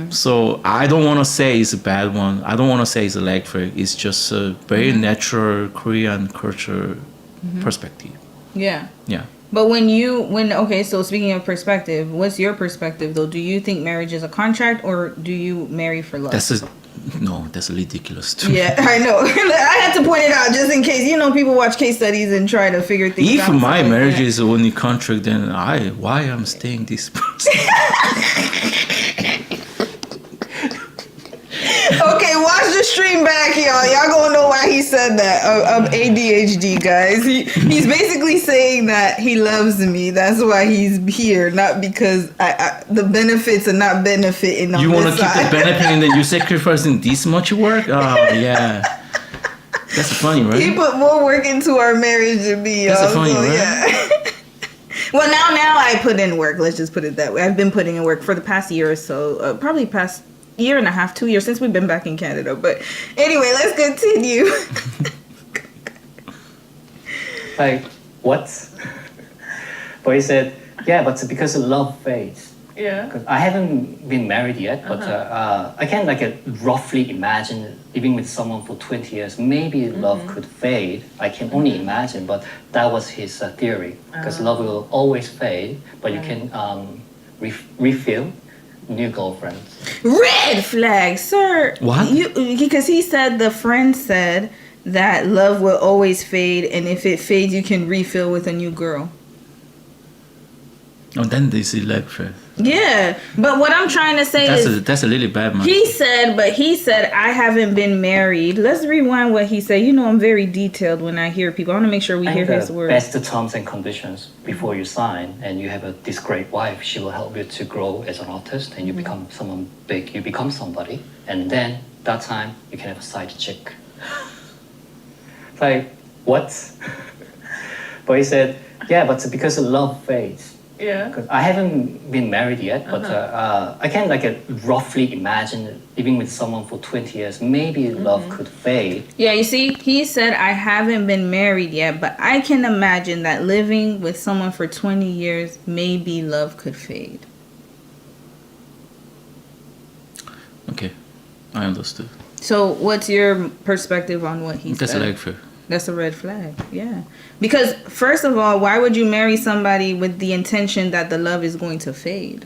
so I don't want to say it's a bad one. I don't want to say it's a leg flag. It's just a very natural Korean culture perspective. yeah. Yeah. But okay, so speaking of perspective, what's your perspective though? Do you think marriage is a contract or do you marry for love? That's ridiculous too. Yeah, I know. I had to point it out just in case, you know, people watch case studies and try to figure things If out. my like marriage that. is only contract, then why I'm staying this person? Okay, watch the stream back, y'all. Y'all gonna know why he said that. Of ADHD, guys. He's basically saying that he loves me. That's why he's here, not because the benefits are not benefiting on You want to this keep side. the benefit and then you sacrificing this much work? Oh, yeah. That's funny, right? He put more work into our marriage than me, y'all. That's funny, right? Yeah. Well, now I put in work. Let's just put it that way. I've been putting in work for the past year or so. Probably past year and a half, 2 years since we've been back in Canada. But anyway, let's continue. Like, what? But he said, yeah, but because love fades. Yeah. 'Cause I haven't been married yet, but I can roughly imagine living with someone for 20 years. Maybe love could fade. I can only imagine, but that was his theory. Because love will always fade, but you can refill new girlfriends. Red flag, sir. What? Because he said the friend said that love will always fade, and if it fades, you can refill with a new girl. Oh, then this is electric. Yeah, but what I'm trying to say is That's a really bad man. he said I haven't been married. Let's rewind what he said. You know, I'm very detailed when I hear people. I want to make sure we hear And his the words. best terms and conditions before you sign, and you have this great wife. She will help you to grow as an artist, and you become someone big. You become somebody, and then that time you can have a side chick. Like, what? But he said, yeah, but because love fades. Yeah. 'Cause I haven't been married yet, but I can roughly imagine living with someone for 20 years. Maybe love could fade. Yeah, you see, he said I haven't been married yet, but I can imagine that living with someone for 20 years, maybe love could fade. Okay, I understood. So, what's your perspective on what he That's said? electric. That's a red flag, yeah. Because, first of all, why would you marry somebody with the intention that the love is going to fade?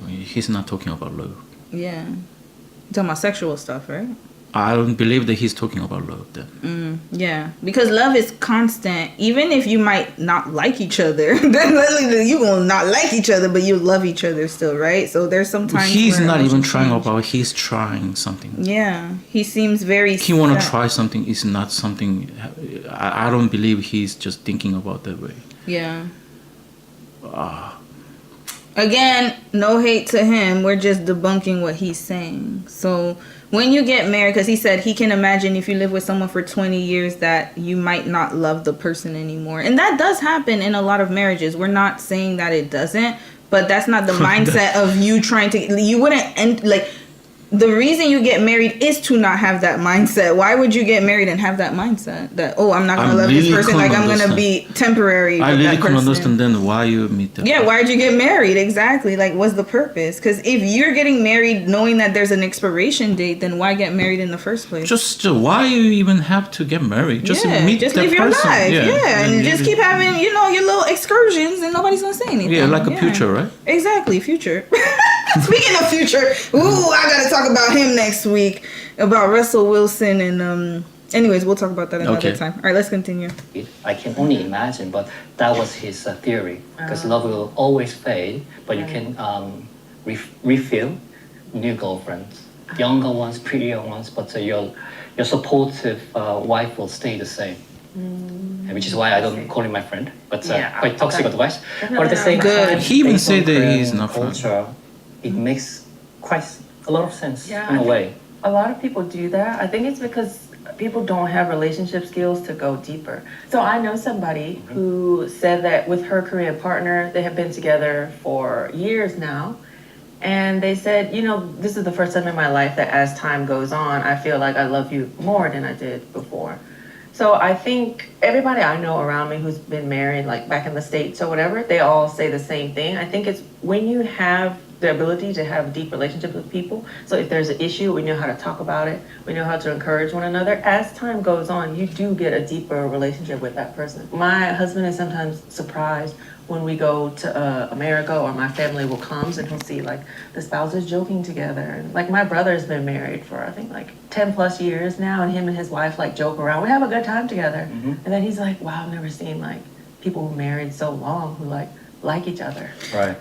He's not talking about love. Yeah. You're talking about sexual stuff, right? I don't believe that he's talking about love then. Yeah. Because love is constant. Even if you might not like each other, then literally you will not like each other, but you love each other still, right? So there's sometimes He's where not even emotions trying change. about, he's trying something. Yeah. He seems very He want to set. try something is not something, I don't believe he's just thinking about that way. Yeah. Again, no hate to him. We're just debunking what he's saying. So when you get married, because he said he can imagine if you live with someone for 20 years that you might not love the person anymore. And that does happen in a lot of marriages. We're not saying that it doesn't, but that's not the mindset of you trying to, you wouldn't end, like, the reason you get married is to not have that mindset. Why would you get married and have that mindset that, oh, I'm not going to love this person, like I'm going to be temporary I with really that couldn't person. understand then why you meet them. Yeah, why'd you get married? Exactly. Like, what's the purpose? Because if you're getting married knowing that there's an expiration date, then why get married in the first place? Just why you even have to get married? Just meet just that live your person. life. Yeah, and just keep having, your little excursions, and nobody's gonna say anything. Yeah, like a future, right? Exactly, future. Speaking of future, ooh, I gotta talk about him next week, about Russell Wilson, and anyways, we'll talk about that another time. All right, let's continue. I can only imagine, but that was his theory. Because love will always fade, but you can refill new girlfriends, younger ones, prettier ones, but your supportive wife will stay the same. Which is why I don't call him my friend, but quite toxic advice. But at the same time, He even based on said that Korean he's not friend. culture, it makes quite a lot of sense Yeah, in I a way. A lot of people do that. I think it's because people don't have relationship skills to go deeper. So I know somebody who said that with her Korean partner, they have been together for years now. And they said, this is the first time in my life that as time goes on, I feel like I love you more than I did before. So I think everybody I know around me who's been married, like back in the States or whatever, they all say the same thing. I think it's when you have the ability to have deep relationships with people. So if there's an issue, we know how to talk about it. We know how to encourage one another. As time goes on, you do get a deeper relationship with that person. My husband is sometimes surprised when we go to America, or my family will come and he'll see like the spouses joking together. And like my brother's been married for I think like 10 plus years now, and him and his wife like joke around. We have a good time together. And then he's like, wow, I've never seen like people who married so long who like each other. Right.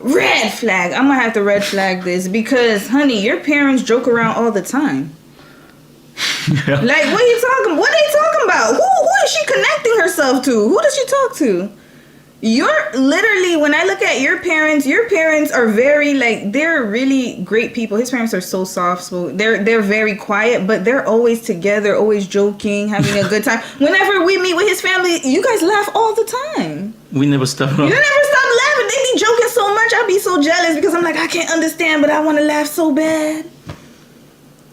Red flag. I'm gonna have to red flag this because, honey, your parents joke around all the time. Like, what are you talking? What are they talking about? Who is she connecting herself to? Who does she talk to? You're literally, when I look at your parents are very, like, they're really great people. His parents are so soft, so they're very quiet, but they're always together, always joking, having a good time. Whenever we meet with his family, you guys laugh all the time. We never stop. You never stop laughing. They be joking so much, I be so jealous because I'm like, I can't understand, but I want to laugh so bad.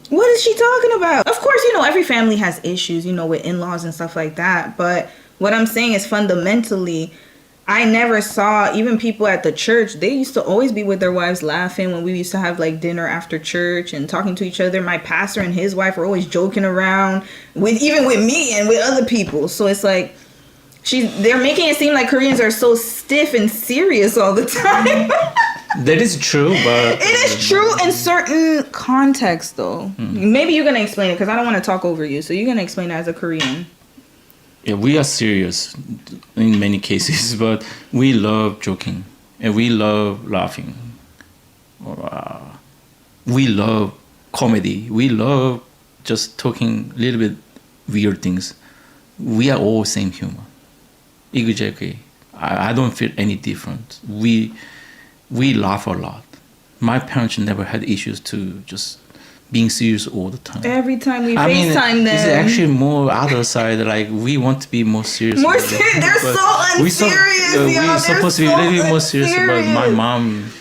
What is she talking about? Of course, every family has issues, with in-laws and stuff like that, but what I'm saying is fundamentally, I never saw, even people at the church, they used to always be with their wives laughing when we used to have like dinner after church and talking to each other. My pastor and his wife were always joking around even with me and with other people. So it's like they're making it seem like Koreans are so stiff and serious all the time. That is true, but it is true in certain contexts though. Maybe you're going to explain it because I don't want to talk over you. So you're going to explain it as a Korean. Yeah, we are serious in many cases, but we love joking and we love laughing. We love comedy. We love just talking a little bit weird things. We are all same humor. Exactly. I don't feel any different. We laugh a lot. My parents never had issues to just being serious all the time. Every time we FaceTime them. It's actually more other side, like we want to be more serious. More serious? They're so unserious, We're supposed to be a little bit more serious about my mom.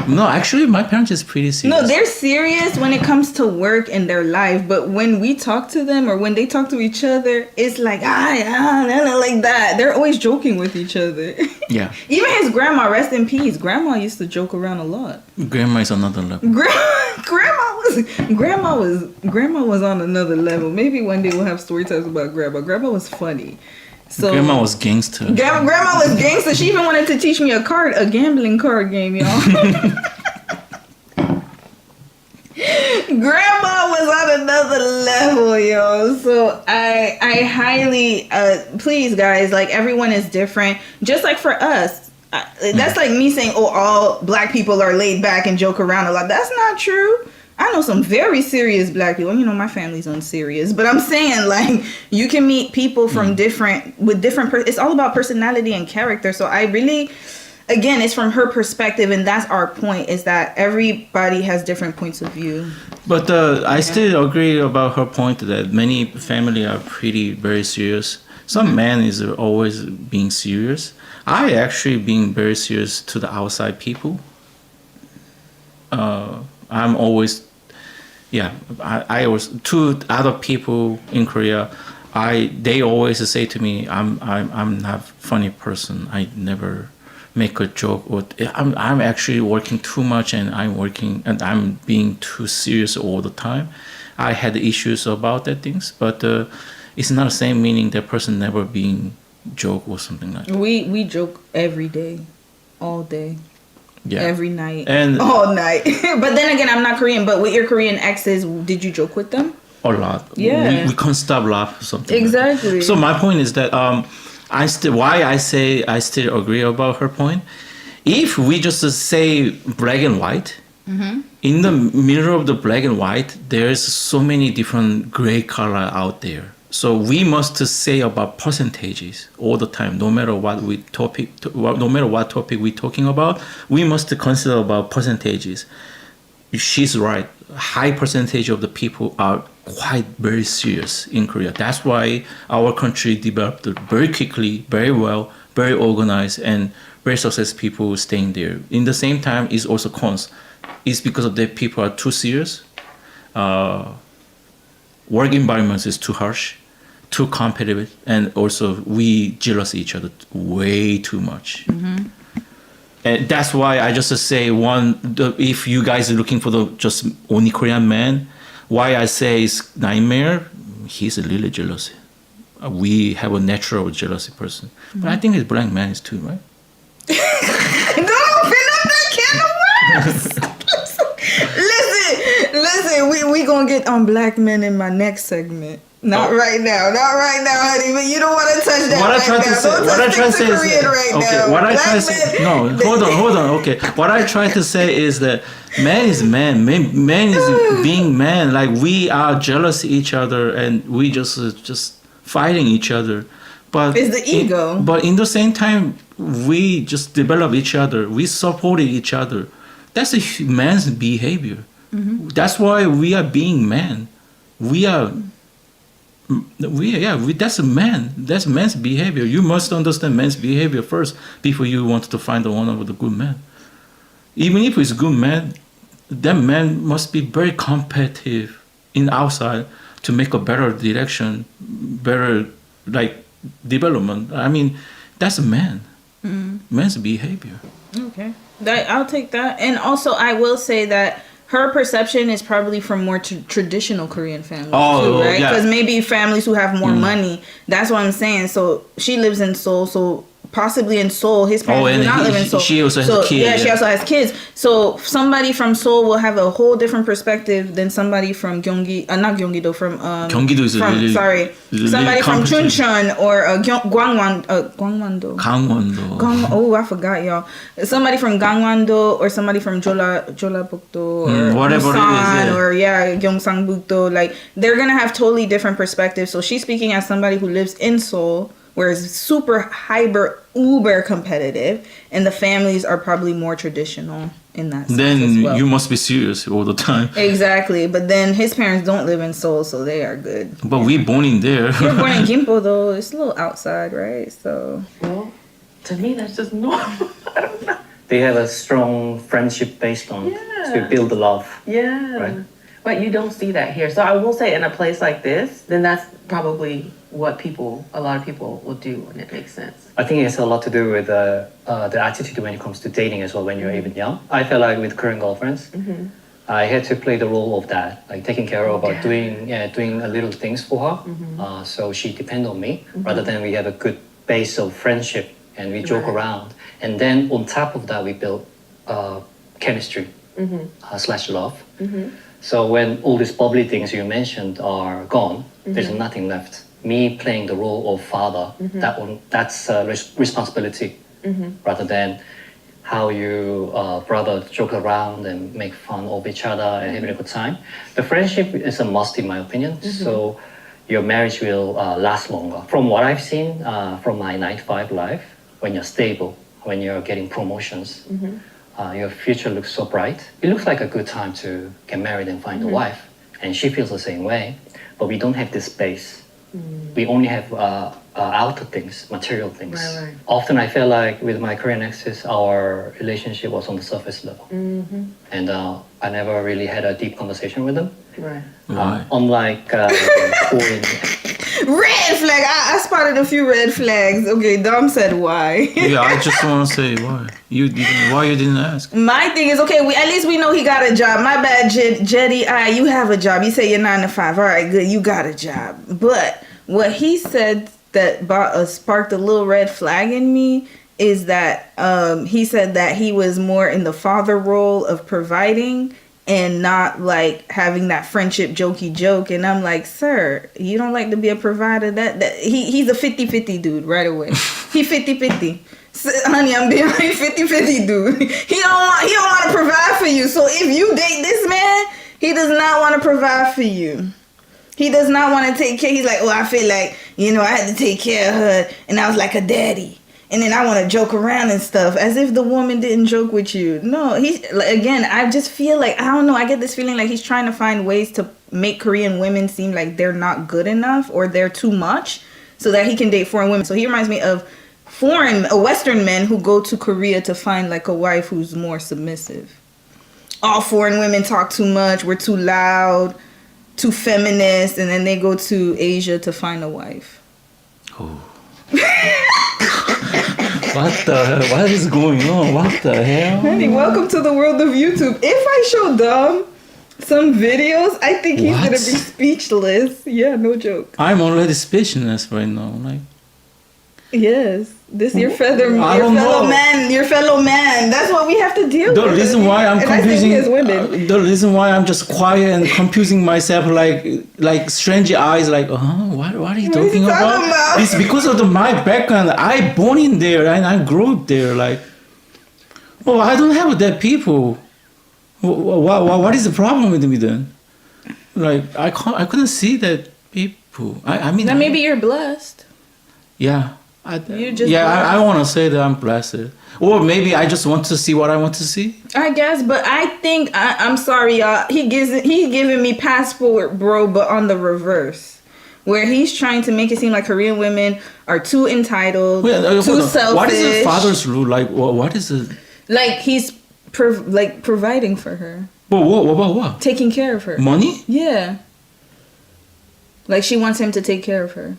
No, actually, my parents is pretty serious. No, they're serious when it comes to work and their life. But when we talk to them or when they talk to each other, it's like, like that. They're always joking with each other. Yeah. Even his grandma, rest in peace. Grandma used to joke around a lot. Grandma is another level. Grandma was on another level. Maybe one day we'll have story times about grandma. Grandma was funny. So Grandma was gangster. Grandma was gangster. She even wanted to teach me a gambling card game, y'all. Grandma was on another level, yo. So I highly, please guys, like everyone is different. Just like for us, that's like me saying, oh, all black people are laid back and joke around a lot. That's not true. I know some very serious black people. My family's unserious, but I'm saying like you can meet people from different. It's all about personality and character. So I really, again, it's from her perspective, and that's our point. Is that everybody has different points of view. But I still agree about her point that many family are very serious. Some man is always being serious. I actually being very serious to the outside people. I'm always, I always to other people in Korea. They always say to me, I'm not funny person. I never make a joke, or I'm actually working too much, and I'm being too serious all the time. I had issues about that things, but it's not the same meaning that person never being joke or something like that. We joke every day, all day. Yeah. Every night. And all night. But then again, I'm not Korean, but with your Korean exes, did you joke with them? A lot. Yeah. We can't stop laughing or something. Exactly. Like so my point is that I still agree about her point. If we just say black and white, in the middle of the black and white, there's so many different gray color out there. So we must say about percentages all the time, no matter what topic we're talking about. We must consider about percentages. She's right. High percentage of the people are quite very serious in Korea. That's why our country developed very quickly, very well, very organized, and very successful people staying there. In the same time, it's also cons. It's because of that people are too serious. Work environment is too harsh, too competitive, and also we jealous each other way too much. And that's why I just say if you guys are looking for the just only Korean man, why I say it's nightmare, he's a little jealous. We have a natural jealousy person. But I think his black man is too, right? Don't open up that can of worms. Listen, we gonna get on black men in my next segment. Not right now, honey. But you don't want to touch that. What I right try now. to say, Don't what I touch try to say is, Korean right okay. now. What I try to Black say, men- no, hold on. Okay, what I try to say is that man is man. Man is being man. Like we are jealous of each other, and we just fighting each other. But It's the ego. but in the same time, we just develop each other. We supported each other. That's a man's behavior. Mm-hmm. That's why we are being man. We are. That's a man. That's man's behavior. You must understand man's behavior first before you want to find the one of the good man. Even if it's good man, that man must be very competitive in outside to make a better direction, better like development. I mean, that's a man. Man's behavior. Okay, I'll take that. And also, I will say that her perception is probably from more traditional Korean families too, right? Yeah. Because maybe families who have more money. That's what I'm saying. So she lives in Seoul, so possibly in Seoul, his parents do and not live in Seoul. she also has so, a kid, Yeah, she yeah. also has kids. So somebody from Seoul will have a whole different perspective than somebody from Gyeonggi, not Gyeonggi-do, from Gyeonggi-do is somebody from competitive. Chuncheon or Gwangwon-do. Gangwon-do. Oh, I forgot, y'all. Somebody from Gangwon-do or somebody from Jeollabuk-do or whatever it is, Busan yeah. or Gyeongsangbuk-do. Like, they're gonna have totally different perspectives. So she's speaking as somebody who lives in Seoul, where it's super hyper uber competitive, and the families are probably more traditional in that sense Then as well. you must be serious all the time. Exactly, but then his parents don't live in Seoul, so they are good. But we born in there. You're born in Gimpo though; it's a little outside, right? So Well, to me, that's just normal. I don't know. They have a strong friendship based on Yeah. to build the love. Yeah. Right. But you don't see that here. So I will say in a place like this, then that's probably what a lot of people will do, and it makes sense. I think it has a lot to do with the attitude when it comes to dating as well when you're even young. I feel like with Korean girlfriends, I had to play the role of that, like taking care of her, doing a little things for her. So she depend on me rather than we have a good base of friendship and we joke Right. around. And then on top of that, we build chemistry slash love. So when all these bubbly things you mentioned are gone, there's nothing left. Me playing the role of father, that's a responsibility rather than how you brother joke around and make fun of each other and having a good time. The friendship is a must in my opinion. So your marriage will last longer. From what I've seen from my 9-to-5 life, when you're stable, when you're getting promotions, your future looks so bright. It looks like a good time to get married and find a wife. And she feels the same way. But we don't have this base. We only have outer things, material things. Right, right. Often I feel like with my Korean exes, our relationship was on the surface level. And I never really had a deep conversation with them. Right. Why? Unlike foreign red flag. I spotted a few red flags. Okay, Dom said why. Yeah, I just want to say why. Why you didn't ask? My thing is, okay, at least we know he got a job. My bad, Jetty. You have a job. You say you're 9 to 5. All right, good. You got a job. But what he said that sparked a little red flag in me is that he said that he was more in the father role of providing and not like having that friendship jokey joke. And I'm like, sir, you don't like to be a provider? He's a 50-50 dude right away. He 50-50. Honey, I'm being like 50-50 dude. He don't want to provide for you. So if you date this man, he does not want to provide for you. He does not want to take care. He's like, oh, I feel like, I had to take care of her and I was like a daddy. And then I want to joke around and stuff as if the woman didn't joke with you. No, again, I just feel like, I don't know. I get this feeling like he's trying to find ways to make Korean women seem like they're not good enough or they're too much so that he can date foreign women. So he reminds me of Western men who go to Korea to find like a wife who's more submissive. All foreign women talk too much. We're too loud, too feminist. And then they go to Asia to find a wife. Oh. What the hell? What is going on? What the hell? Honey, welcome to the world of YouTube. If I show Dom some videos, I think he's What? gonna be speechless. Yeah, no joke. I'm already speechless right now. Like, Yes, this your I your don't fellow know. man, your fellow man. That's what we have to deal The with. reason why I'm And I think confusing as women. the reason why I'm just quiet and confusing myself like strange eyes like what are you talking about? It's because of my background. I born in there and I grew up there. Like, oh, I don't have that people. What is the problem with me then? Like I couldn't see that people. I mean, Now maybe you're blessed. yeah. You just I want to say that I'm blessed. Or maybe I just want to see what I want to see. I guess, but I think I'm sorry, y'all. He giving me passport, bro, but on the reverse, where he's trying to make it seem like Korean women are too entitled, too selfish. What is the father's rule? Like, what is it? Like he's providing for her, But what about what? taking care of her. Money? Yeah. Like she wants him to take care of her.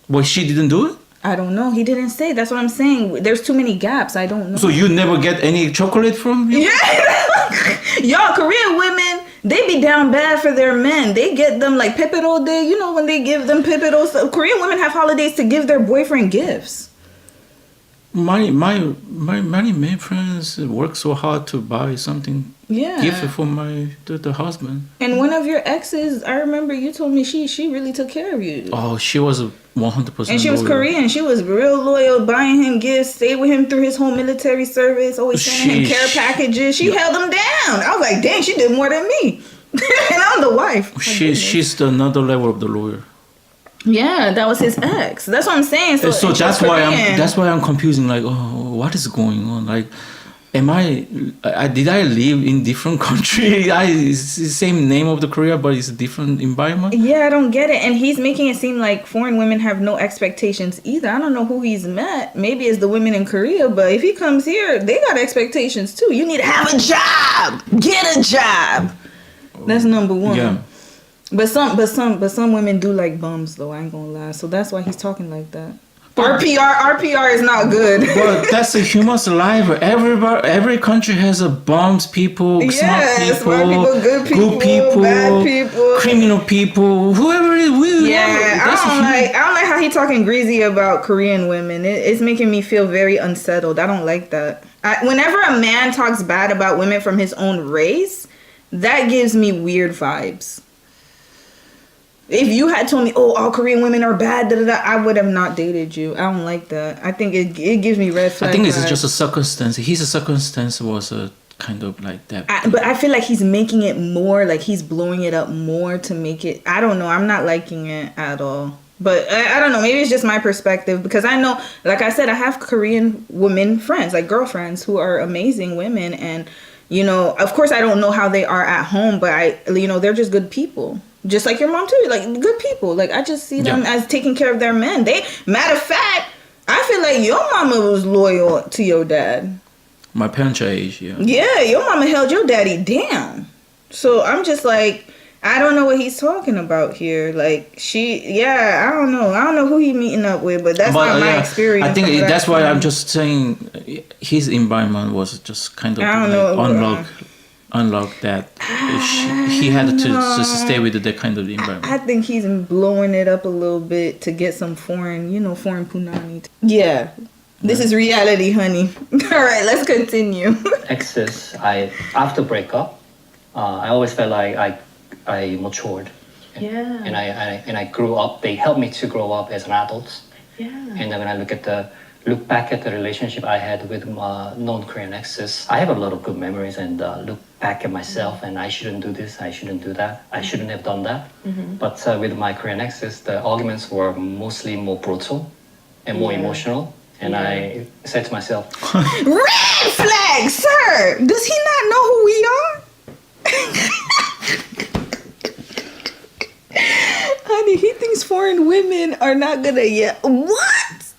But she didn't do it? I don't know. He didn't say. That's what I'm saying. There's too many gaps. I don't know. So you never get any chocolate from him? Yeah. Y'all, Korean women, they be down bad for their men. They get them like pepero day. You know when they give them pepero. So Korean women have holidays to give their boyfriend gifts. My many male friends work so hard to buy something Yeah. gift for the husband. And one of your exes, I remember you told me she really took care of you. Oh, she was 100%. And she was loyal. Korean. She was real loyal, buying him gifts, stayed with him through his whole military service, always sending him care packages. She held him down. I was like, dang, she did more than me. And I'm the wife. She's another level of the lawyer. Yeah, that was his ex. That's what I'm saying. So that's Korean. why I'm confusing. Like, oh, what is going on? Like, did I live in different country? It's the same name of the Korea, but it's a different environment. Yeah, I don't get it. And he's making it seem like foreign women have no expectations either. I don't know who he's met. Maybe it's the women in Korea, but if he comes here, they got expectations too. You need to have a job. Get a job. That's number one. Yeah. But some women do like bums though, I ain't gonna lie. So that's why he's talking like that. Our PR is not good. But that's a human's life. Every country has a bums people, smart people, good people, bad people, criminal people, whoever it is. Yeah, I don't like how he talking greasy about Korean women. It's making me feel very unsettled. I don't like that. Whenever a man talks bad about women from his own race, that gives me weird vibes. If you had told me, oh, all Korean women are bad, I would have not dated you. I don't like that. I think it gives me red flags. I think this is just a circumstance. His circumstance was a kind of like that. But I feel like he's making it more, like he's blowing it up more to make it, I don't know. I'm not liking it at all. But I don't know. Maybe it's just my perspective because I know, like I said, I have Korean women friends, like girlfriends who are amazing women. And, you know, of course, I don't know how they are at home, but they're just good people. Just like your mom too, like good people. Like I just see them as taking care of their men. Matter of fact, I feel like your mama was loyal to your dad. My parents are age, yeah. Yeah, your mama held your daddy down. So I'm just like, I don't know what he's talking about here. Like I don't know who he meeting up with, but that's not my experience. I think that's why I'm just saying his environment was just kind of unlock that. He had to just stay with that kind of environment. I think he's blowing it up a little bit to get some foreign punani. Yeah. This is reality, honey. All right, let's continue. Exes, after breakup, I always felt like I matured. Yeah. And I grew up. They helped me to grow up as an adult. Yeah. And then when I look back at the relationship I had with my non-Korean exes, I have a lot of good memories and look back at myself and I shouldn't do this, I shouldn't do that, I shouldn't have done that. Mm-hmm. But with my Korean exes, the arguments were mostly more brutal and more emotional. And I said to myself, red flag, sir! Does he not know who we are? Honey, he thinks foreign women are not gonna what?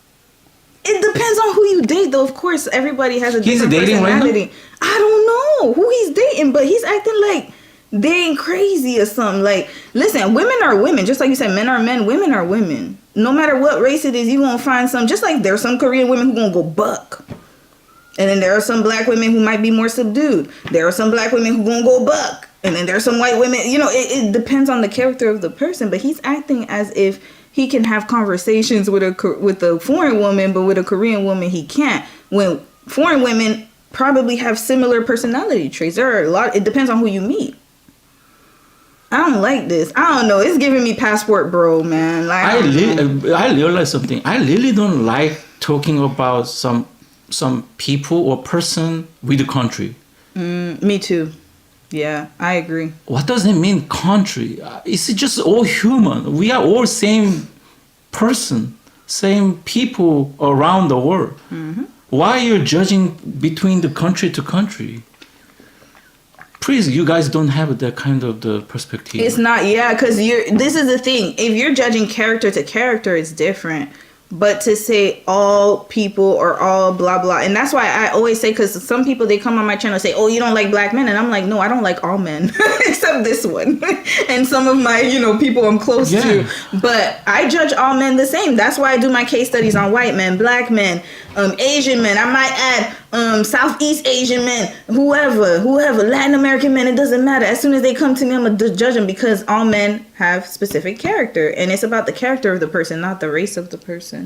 It depends on who you date, though. Of course, everybody has a different personality. Right now? I don't know who he's dating, but he's acting like they ain't crazy or something. Like, listen, women are women. Just like you said, men are men, women are women. No matter what race it is, you gonna find some. Just like there's some Korean women who gonna go buck. And then there are some black women who might be more subdued. There are some black women who gonna go buck. And then there's some white women. You know, it depends on the character of the person. But he's acting as if he can have conversations with a foreign woman, but with a Korean woman he can't. When foreign women probably have similar personality traits. There are a lot. It depends on who you meet. I don't like this. I don't know. It's giving me passport bro, man. Like I realize something. I really don't like talking about some people or person with the country. Me too. Yeah, I agree. What does it mean, country? It's just all human. We are all same person, same people around the world. Mm-hmm. Why you're judging between the country to country? Please, you guys don't have that kind of the perspective. It's not, yeah, because this is the thing. If you're judging character to character, it's different. But to say all people or all blah blah, and that's why I always say, because some people, they come on my channel and say, oh, you don't like black men, and I'm like, no, I don't like all men except this one and some of my people I'm close to. But I judge all men the same. That's why I do my case studies on white men, black men, Asian men. I might add Southeast Asian men, whoever, Latin American men. It doesn't matter. As soon as they come to me, I'm gonna judge them, because all men have specific character, and it's about the character of the person, not the race of the person.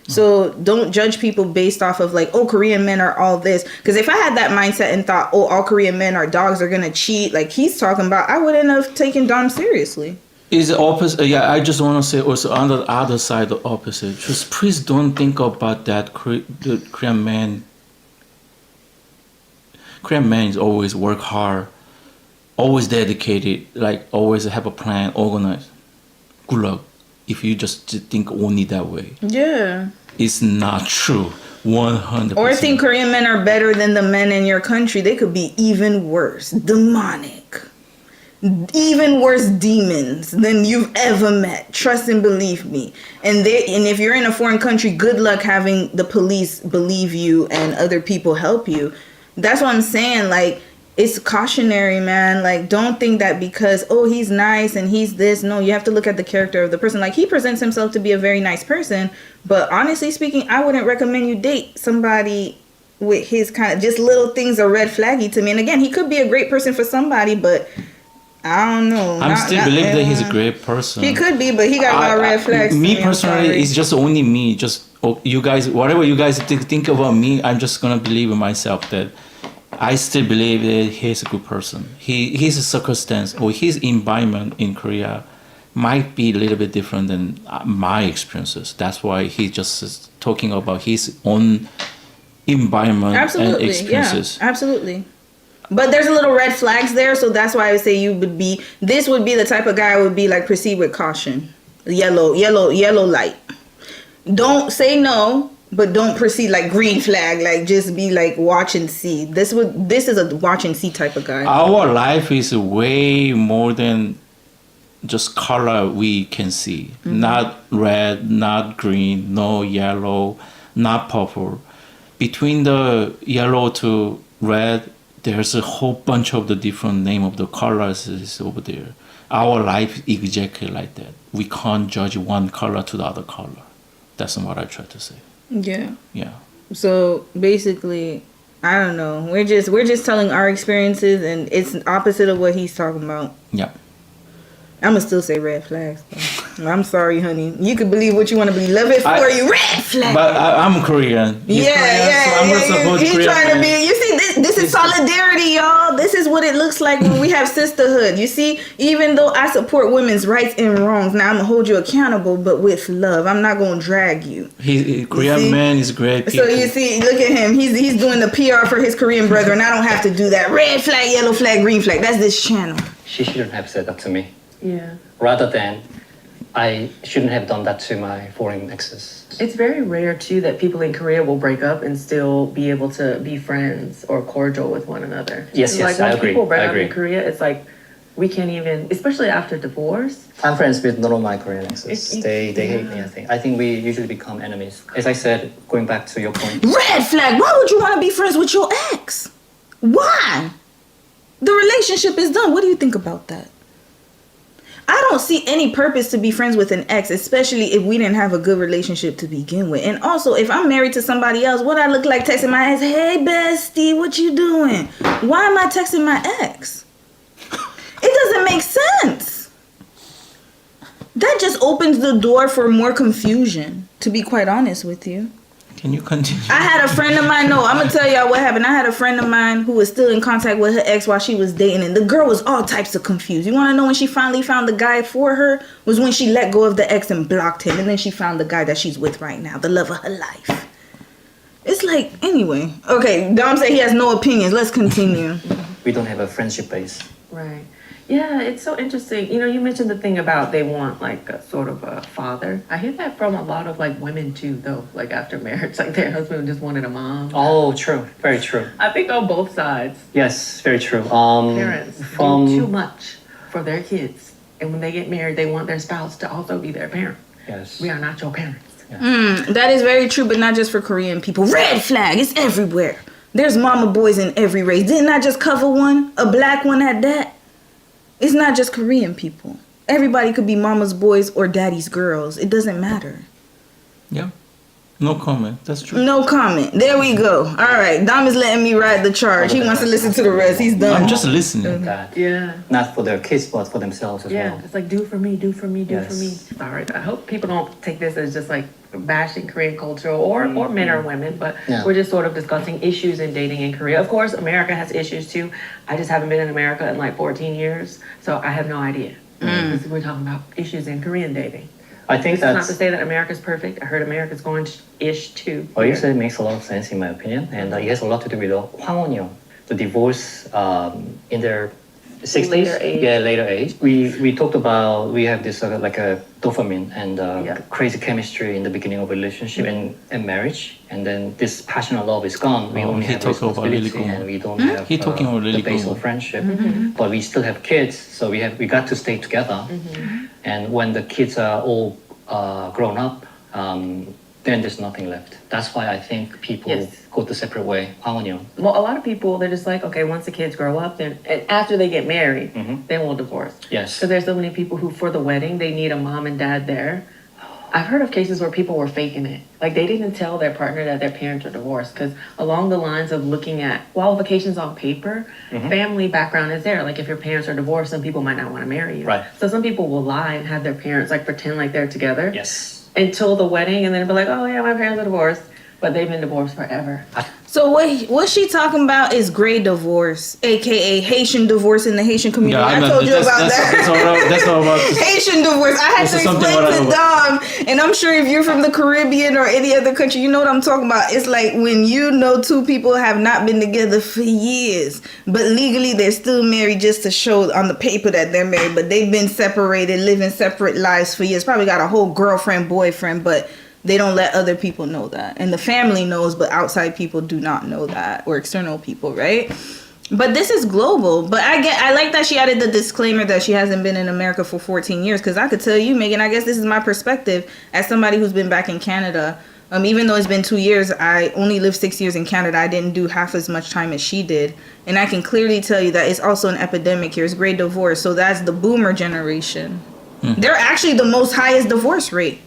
So don't judge people based off of like, oh, Korean men are all this. Because if I had that mindset and thought, oh, all Korean men are dogs, are gonna cheat, like he's talking about, I wouldn't have taken Dom seriously. Is the opposite? Yeah, I just want to say also on the other side, the opposite. Just please don't think about that. The Korean man. Korean man is always work hard, always dedicated, like always have a plan, organized. Good luck if you just think only that way. Yeah. It's not true. 100%. Or think Korean men are better than the men in your country. They could be even worse. Demonic. Even worse demons than you've ever met. Trust and believe me. And if you're in a foreign country, good luck having the police believe you and other people help you. That's what I'm saying. Like, it's cautionary, man. Like, don't think that because, oh, he's nice and he's this. No, you have to look at the character of the person. Like, he presents himself to be a very nice person. But honestly speaking, I wouldn't recommend you date somebody with his kind of, just little things are red flaggy to me. And again, he could be a great person for somebody, but I don't know. I still believe that he's a great person. He could be, but he got a lot of red flags. Me personally, it's just only me. Just you guys, whatever you guys think about me, I'm just gonna believe in myself that I still believe that he's a good person. His circumstance or his environment in Korea might be a little bit different than my experiences. That's why he just is talking about his own environment and experiences. Yeah, absolutely. But there's a little red flags there, so that's why I would say this would be the type of guy I would be like, proceed with caution. Yellow light. Don't say no, but don't proceed like green flag. Like, just be like, watch and see. This is a watch and see type of guy. Our life is way more than just color we can see. Mm-hmm. Not red, not green, no yellow, not purple. Between the yellow to red, there's a whole bunch of the different name of the colors is over there. Our life is exactly like that. We can't judge one color to the other color. That's what I try to say. Yeah. Yeah. So basically, I don't know. We're just telling our experiences, and it's opposite of what he's talking about. Yeah. I'm gonna still say red flags, though. I'm sorry, honey. You can believe what you want to believe. Love it for you. Red flag. But I'm Korean. He's trying to be. You see, this is solidarity, y'all. This is what it looks like when we have sisterhood. You see, even though I support women's rights and wrongs, now I'm gonna hold you accountable, but with love. I'm not gonna drag you. Korean man is great people. So you see, look at him. He's doing the PR for his Korean brethren. I don't have to do that. Red flag, yellow flag, green flag. That's this channel. She shouldn't have said that to me. Yeah. Rather than, I shouldn't have done that to my foreign exes. It's very rare, too, that people in Korea will break up and still be able to be friends or cordial with one another. Yes, like I when agree. people break up in Korea, it's like, we can't even, especially after divorce. I'm friends with none of my Korean exes. They hate me, I think. I think we usually become enemies. As I said, going back to your point. Red flag. Why would you want to be friends with your ex? Why? The relationship is done. What do you think about that? I don't see any purpose to be friends with an ex, especially if we didn't have a good relationship to begin with. And also, if I'm married to somebody else, what I look like texting my ex, hey, bestie, what you doing? Why am I texting my ex? It doesn't make sense. That just opens the door for more confusion, to be quite honest with you. Can you continue? I had a friend of mine. No, I'm gonna tell y'all what happened. I had a friend of mine who was still in contact with her ex while she was dating, and the girl was all types of confused. You want to know when she finally found the guy for her? Was when she let go of the ex and blocked him, and then she found the guy that she's with right now, the love of her life. It's like, anyway. Okay, Dom said he has no opinions. Let's continue. We don't have a friendship base. Right. Yeah, it's so interesting. You know, you mentioned the thing about they want like a sort of a father. I hear that from a lot of like women too, though. Like after marriage, like their husband just wanted a mom. Oh, true. Very true. I think on both sides, Yes, very true. parents From do too much for their kids, and when they get married, they want their spouse to also be their parent. yes. We are not your parents. That is very true, but not just for Korean people. Red flag, it's everywhere. There's mama boys in every race. Didn't I just cover one? A black one at that? It's not just Korean people. Everybody could be mama's boys or daddy's girls. It doesn't matter. Yeah. No comment. That's true. No comment. There we go. All right. Dom is letting me ride the charge. He wants to listen to the rest. He's done. I'm just listening. that. Yeah. Not for their kids, but for themselves as Yeah, well. it's like do for me, do for me, do for me. Yes. Sorry, I hope people don't take this as just like bashing Korean culture or men or women, but Yeah. we're just sort of discussing issues in dating in Korea. Of course, America has issues too. I just haven't been in America in like 14 years, so I have no idea. We're talking about issues in Korean dating. I think It's not to that's say that America's perfect. I heard America's going-ish too. what you said makes a lot of sense in my opinion, and it has a lot to do with the Hwangwonyeong, the divorce in their 60s, Later age. yeah, later age. We talked about we have this like a dopamine and Yeah. crazy chemistry in the beginning of a relationship and marriage, and then this passionate love is gone. We Oh, only he have talked about responsibility really cool. and we don't have He talking about really the base cool. of friendship, but we still have kids, so we got to stay together. And when the kids are all grown up, then there's nothing left. That's why I think people Yes. go the separate way. Hwangwonyeong. Well, a lot of people, they're just like, okay, once the kids grow up, then and after they get married, then we'll divorce. Yes. So there's so many people who, for the wedding, they need a mom and dad there. I've heard of cases where people were faking it. Like they didn't tell their partner that their parents are divorced because along the lines of looking at qualifications on paper, family background is there. Like if your parents are divorced, some people might not want to marry you. Right. So some people will lie and have their parents like pretend like they're together Yes. until the wedding and then be like, oh yeah, my parents are divorced. But they've been divorced forever. So what she talking about is gray divorce, aka Haitian divorce in the Haitian community. I told you about that. That's all about. Haitian divorce. I had This to is something explain what I to know. Dom, and I'm sure if you're from the Caribbean or any other country, you know what I'm talking about. It's like when you know two people have not been together for years, but legally they're still married just to show on the paper that they're married, but they've been separated, living separate lives for years. Probably got a whole girlfriend, boyfriend, but they don't let other people know that. And the family knows, but outside people do not know that, or external people, right? But this is global. But I like that she added the disclaimer that she hasn't been in America for 14 years. Because I could tell you, Megan, I guess this is my perspective as somebody who's been back in Canada. Even though it's been 2 years, I only lived 6 years in Canada. I didn't do half as much time as she did. And I can clearly tell you that it's also an epidemic here. It's great divorce. So that's the boomer generation. They're actually the most highest divorce rate.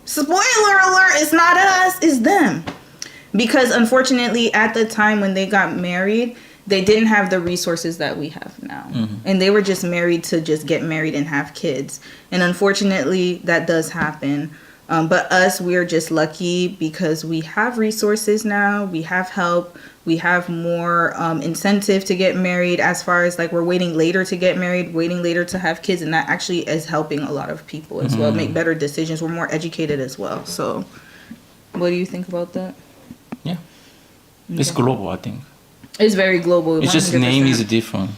Spoiler alert, it's not us, it's them. Because unfortunately, at the time when they got married, they didn't have the resources that we have now. And they were just married to just get married and have kids. And unfortunately, that does happen. But us, we're just lucky because we have resources now. We have help. We have more incentive to get married as far as like we're waiting later to get married, waiting later to have kids. And that actually is helping a lot of people as well make better decisions. We're more educated as well. So what do you think about that? Yeah. It's global, I think. It's very global. It's just name 100%. is different.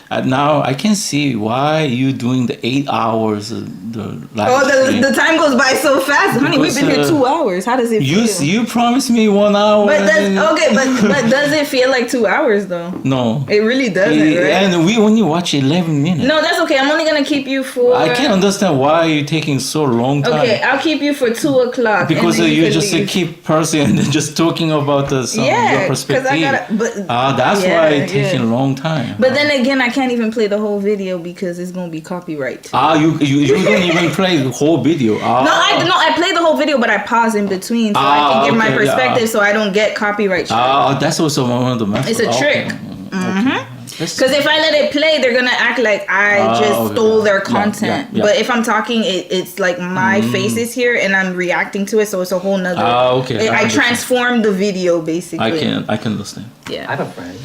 Now I can see why you doing the 8 hours the live Oh, stream. the time goes by so fast. Honey, we've been here Because, 2 hours. How does it feel? You promised me 1 hour. But and but does it feel like 2 hours though? no. It really doesn't, right? And we only watch 11 minutes. No, that's okay. I'm only gonna keep you for. I can't understand why you're taking so long time. Okay, I'll keep you for 2 o'clock. Because and then you can just leave. keep parsing and then just talking about your Yeah, perspective. because I gotta. But That's yeah, why it's taking yeah. a long time. But then again, I can't even play the whole video because it's gonna be copyright. You don't even play the whole video. I play the whole video, but I pause in between so I can give my okay, perspective, yeah. so I don't get copyright. strike. That's also one of the methods. It's a trick. Okay. Because if I let it play, they're gonna act like I just okay. stole their Yeah, content. yeah. But if I'm talking, it's like my face is here and I'm reacting to it, so it's a whole nother. Okay. I understand. transform the video basically. I can understand. I Yeah. have a friend.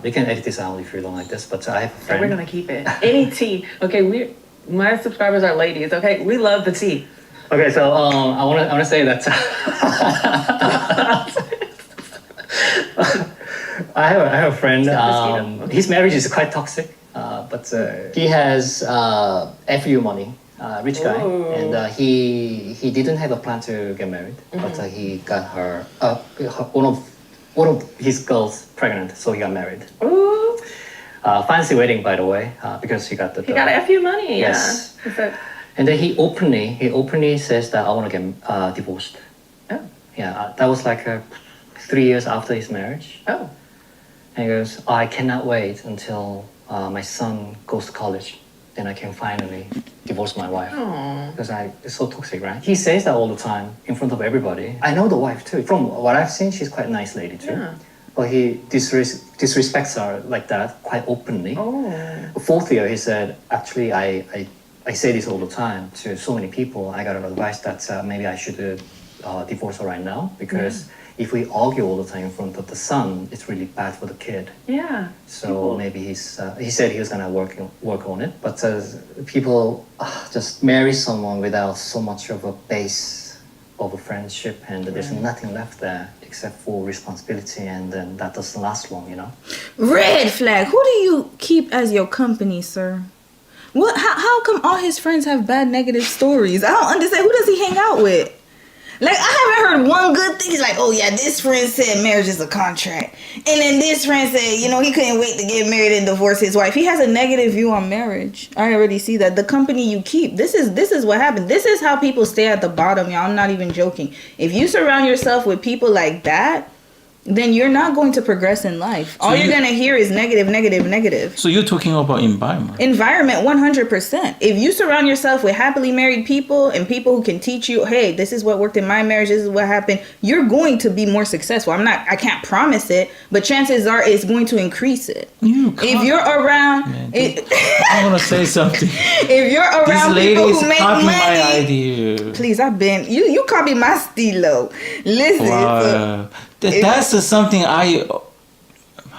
You can edit this out if you don't like this, but I have a So friend. we're gonna keep it. Any tea. Okay, my subscribers are ladies, okay? We love the tea. Okay, so I wanna say that I have a friend. His marriage is quite toxic, but he has FU money, rich guy, Ooh. and he didn't have a plan to get married, but he got one of his girls pregnant, so he got married. Ooh, Fancy wedding, by the way, because he got the. he got a few money, Yes. yeah. Is that- And then he openly says that I want to get divorced. Oh, Yeah, that was like 3 years after his marriage. oh. And he goes, I cannot wait until my son goes to college. Then I can finally divorce my wife. Aw. Because it's so toxic, right? He says that all the time in front of everybody. I know the wife too. From what I've seen, she's quite a nice lady too. Yeah. But he disrespects her like that quite openly. Oh. Fourth year, he said, actually, I say this all the time to so many people. I got an advice that maybe I should divorce her right now because if we argue all the time in front of the son, it's really bad for the kid. Yeah. So People- maybe he said he was gonna work on it. But people just marry someone without so much of a base of a friendship, and there's nothing left there except for responsibility, and then that doesn't last long, you know. Red flag. Who do you keep as your company, sir? What? How come all his friends have bad negative stories? I don't understand. Who does he hang out with? Like, I haven't heard one good thing. He's like, oh yeah, this friend said marriage is a contract. And then this friend said, you know, he couldn't wait to get married and divorce his wife. He has a negative view on marriage. I already see that. The company you keep. This is what happened. This is how people stay at the bottom, y'all. I'm not even joking. If you surround yourself with people like that, then you're not going to progress in life. All you're going to hear is negative, negative, negative. So you're talking about environment. Environment 100%. If you surround yourself with happily married people and people who can teach you, hey, this is what worked in my marriage, this is what happened, you're going to be more successful. I can't promise it, but chances are it's going to increase it. If you're around I want to say something. if you're These around people ladies who make copy my money, idea. please, you copy my stilo. Listen, so- Wow. That's something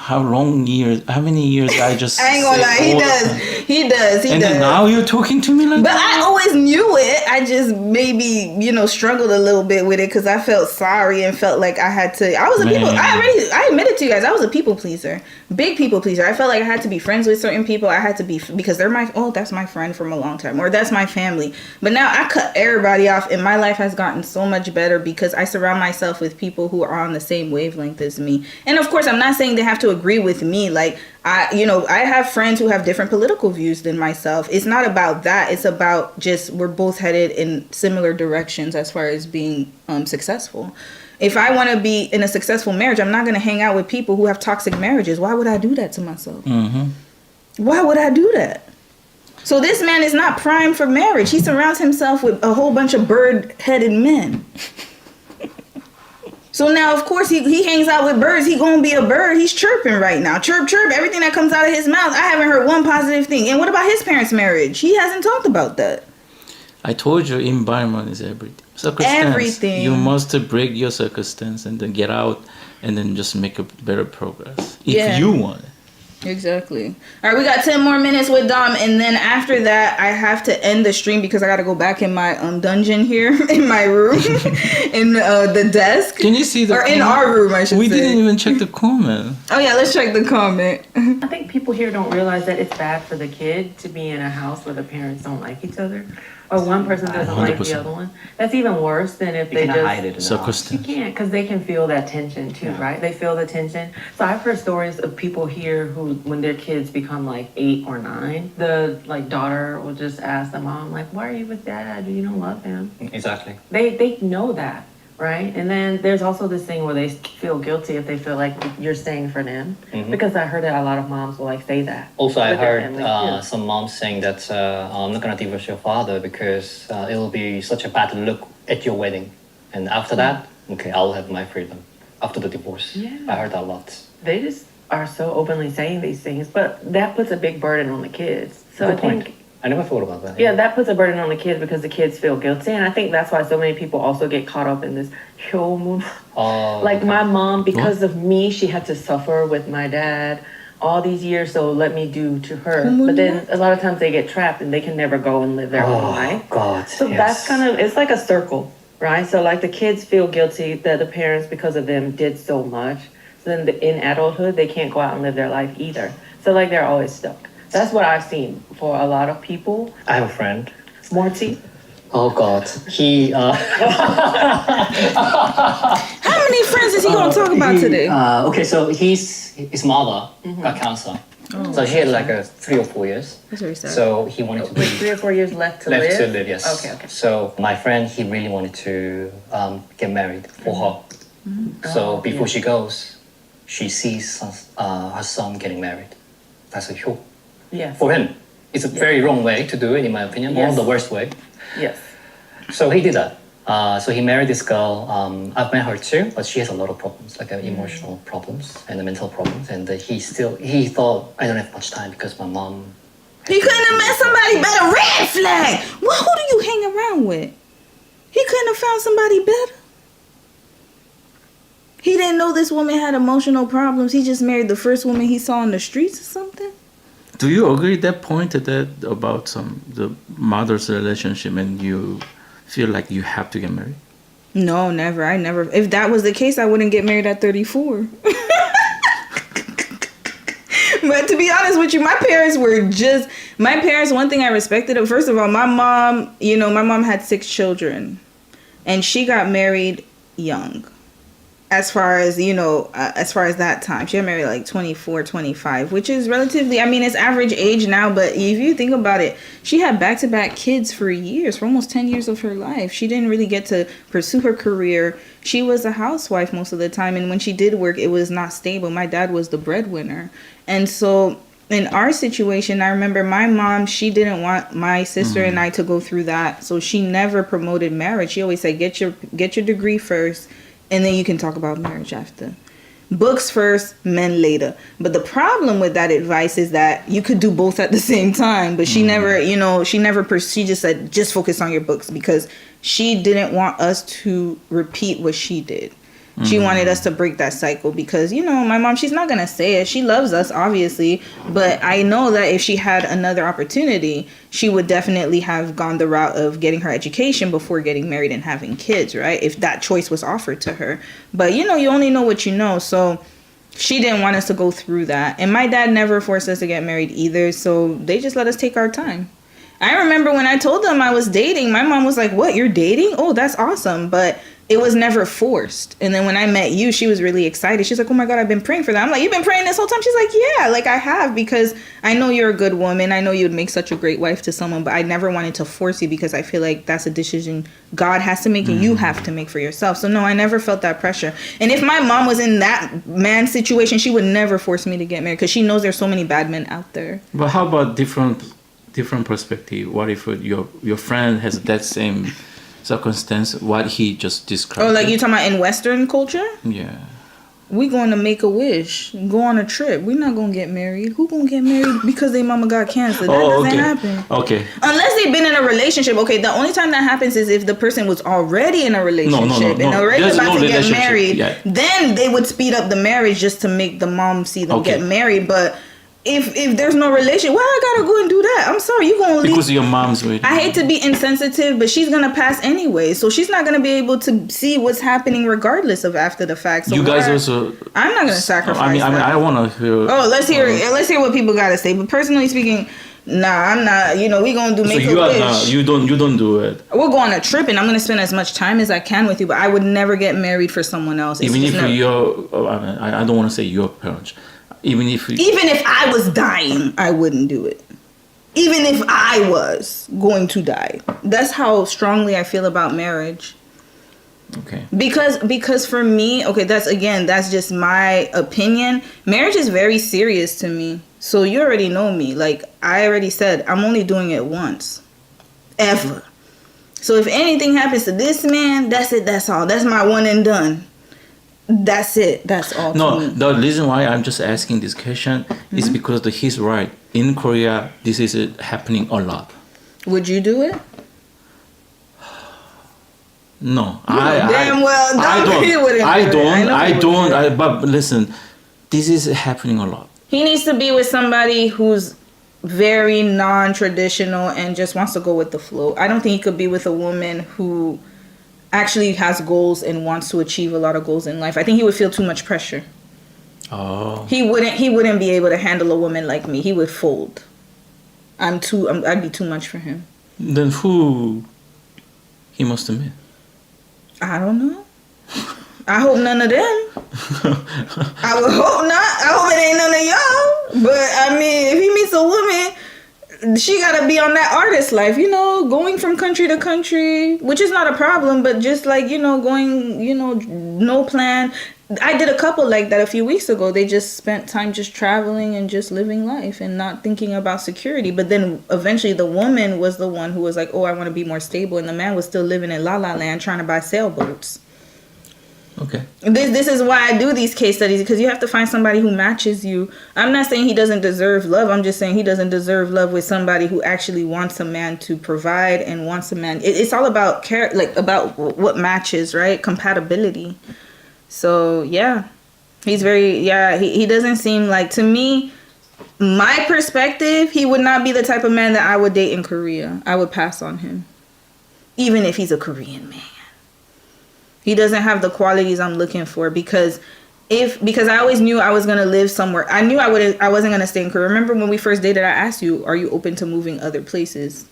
how many years I just I ain't gonna say lie, all the time. he does. And then now you're talking to me like But that? I always knew it. I just maybe, struggled a little bit with it because I felt sorry and felt like I had to. I was a people. I admitted to you guys, I was a people pleaser, big people pleaser. I felt like I had to be friends with certain people. I had to be because they're that's my friend from a long time, or that's my family. But now I cut everybody off, and my life has gotten so much better because I surround myself with people who are on the same wavelength as me. And of course, I'm not saying they have to agree with me. Like I have friends who have different political views than myself. It's not about that. It's about just we're both headed in similar directions as far as being successful. If I want to be in a successful marriage, I'm not going to hang out with people who have toxic marriages. Why would I do that to myself? Mm-hmm. Why would I do that? So this man is not primed for marriage. He surrounds himself with a whole bunch of bird-headed men. So now, of course, he hangs out with birds. He gonna be a bird. He's chirping right now. Chirp, chirp. Everything that comes out of his mouth. I haven't heard one positive thing. And what about his parents' marriage? He hasn't talked about that. I told you environment is everything. Circumstance. Everything. You must break your circumstance and then get out and then just make a better progress. If you want it. Exactly. All right, we got 10 more minutes with Dom, and then after that, I have to end the stream because I got to go back in my dungeon here in my room, in the desk. Can you see the or in our room, I should We say. didn't even check the comment. Oh yeah, let's check the comment. I think people here don't realize that it's bad for the kid to be in a house where the parents don't like each other, or one person doesn't like the 100%. other one. That's even worse than if You they cannot just hide it in the house. You Circumstance. can't, because they can feel that tension too, right? They feel the tension. So I've heard stories of people here who, when their kids become like 8 or 9, the daughter will just ask the mom, like, "Why are you with dad? You don't love him." Exactly. They know that, right? And then there's also this thing where they feel guilty if they feel like you're staying for them, because I heard that a lot of moms will say that. Also, I with their heard family, too. some moms saying that I'm not gonna divorce your father because it'll be such a bad look at your wedding, and after that, okay, I'll have my freedom after the divorce. Yeah. I heard that a lot. They just are so openly saying these things, but that puts a big burden on the kids. So Good I point. think, I never thought about that. yeah, that puts a burden on the kids because the kids feel guilty, and I think that's why so many people also get caught up in this hyo. Oh, Like my mom, because of me, she had to suffer with my dad all these years, so let me do to her. But then a lot of times they get trapped and they can never go and live their own life. God. So yes. that's kind of, it's like a circle, right? So like the kids feel guilty that the parents, because of them, did so much. So then in adulthood, they can't go out and live their life either. So like they're always stuck. That's what I've seen for a lot of people. I have a friend. Morty. Oh God. He. How many friends is he gonna talk about today? Okay, so his mother got cancer. So he had like 3 or 4 years. That's very sad. So he wanted to be With 3 or 4 years left to live? left to live, yes. Okay. So my friend, he really wanted to get married for her. So before she goes, she sees her son getting married. That's a hope Yes. for him. It's a very wrong way to do it, in my opinion. One of Yes. the worst way. Yes. So he did that. So he married this girl. I've met her too, but she has a lot of problems, like emotional problems and the mental problems. And he thought, I don't have much time because my mom. He couldn't have met somebody better. Red flag. Well, who do you hang around with? He couldn't have found somebody better. He didn't know this woman had emotional problems. He just married the first woman he saw on the streets or something. Do you agree that point that about the mother's relationship and you feel like you have to get married? No, never. I never. If that was the case, I wouldn't get married at 34. But to be honest with you, my parents, one thing I respected, first of all, my mom had 6 children and she got married young. As far as that time, she got married like 24, 25, which is relatively, it's average age now, but if you think about it, she had back-to-back kids for years, for almost 10 years of her life. She didn't really get to pursue her career. She was a housewife most of the time, and when she did work, it was not stable. My dad was the breadwinner. And so in our situation, I remember my mom, she didn't want my sister and I to go through that, so she never promoted marriage. She always said, get your degree first, and then you can talk about marriage after. Books first, men later. But the problem with that advice is that you could do both at the same time. But she never, she just said, just focus on your books, because she didn't want us to repeat what she did. She wanted us to break that cycle because, my mom, she's not going to say it. She loves us, obviously. But I know that if she had another opportunity, she would definitely have gone the route of getting her education before getting married and having kids, right? If that choice was offered to her. But, you only know what you know. So she didn't want us to go through that. And my dad never forced us to get married either. So they just let us take our time. I remember when I told them I was dating, my mom was like, "What, you're dating? Oh, that's awesome." But it was never forced. And then when I met you, she was really excited. She's like, "Oh my God, I've been praying for that." I'm like, "You've been praying this whole time?" She's like, "Yeah, like I have, because I know you're a good woman. I know you would make such a great wife to someone, but I never wanted to force you because I feel like that's a decision God has to make and you have to make for yourself." So no, I never felt that pressure. And if my mom was in that man's situation, she would never force me to get married because she knows there's so many bad men out there. But how about different perspective? What if your friend has that same circumstance, what he just described? Oh, like you talking about in Western culture? Yeah. We going to make a wish, go on a trip. We're not going to get married. Who going to get married because their mama got cancer? That doesn't happen. Okay. Unless they've been in a relationship. Okay, the only time that happens is if the person was already in a relationship and already about to get married. Yeah. Then they would speed up the marriage just to make the mom see them get married. But if there's no relation, why I gotta go and do that? I'm sorry, you gonna leave. Because your mom's waiting. I hate to be insensitive, but she's gonna pass anyway, so she's not gonna be able to see what's happening regardly of after the fact. So you guys also. I'm not gonna sacrifice. I want to hear. Oh, let's hear what people gotta say. But personally speaking, nah, I'm not. We gonna do make a wish. You don't do it. We'll go on a trip, and I'm gonna spend as much time as I can with you. But I would never get married for someone else. Even if I don't want to say your parents. Even if I was dying, I wouldn't do it. Even if I was going to die. That's how strongly I feel about marriage. Okay. Because for me, that's just my opinion. Marriage is very serious to me. So you already know me. Like I already said, I'm only doing it once. Ever. So if anything happens to this man, that's it, that's all. That's my one and done. That's it. That's all. No, to me. the reason why I'm just asking this question is because he's right. In Korea, this is happening a lot. Would you do it? No, Damn well, he wouldn't do it. I know he wouldn't do it. But listen, this is happening a lot. He needs to be with somebody who's very non-traditional and just wants to go with the flow. I don't think he could be with a woman who actually has goals and wants to achieve a lot of goals in life. I think he would feel too much pressure. Oh, He wouldn't be able to handle a woman like me. He would fold. I'd be too much for him. then who he must meet? I don't know. I hope none of them. I would hope not. I hope it ain't none of y'all. But I mean, if he meets a woman, she gotta be on that artist life, you know, going from country to country, which is not a problem, but just like, you know, going, you know, no plan. I did a couple like that a few weeks ago. They just spent time just traveling and just living life and not thinking about security. But then eventually the woman was the one who was like, oh, I want to be more stable. And the man was still living in La La Land trying to buy sailboats. Okay. This is why I do these case studies, because you have to find somebody who matches you. I'm not saying he doesn't deserve love. I'm just saying he doesn't deserve love with somebody who actually wants a man to provide and wants a man. It's all about care, like about what matches, right? Compatibility. So yeah, he's very, he doesn't seem like, to me, my perspective, he would not be the type of man that I would date in Korea. I would pass on him, even if he's a Korean man. He doesn't have the qualities I'm looking for, because I always knew I was going to live somewhere. I knew I wasn't going to stay in Korea. Remember when we first dated, I asked you, are you open to moving other places?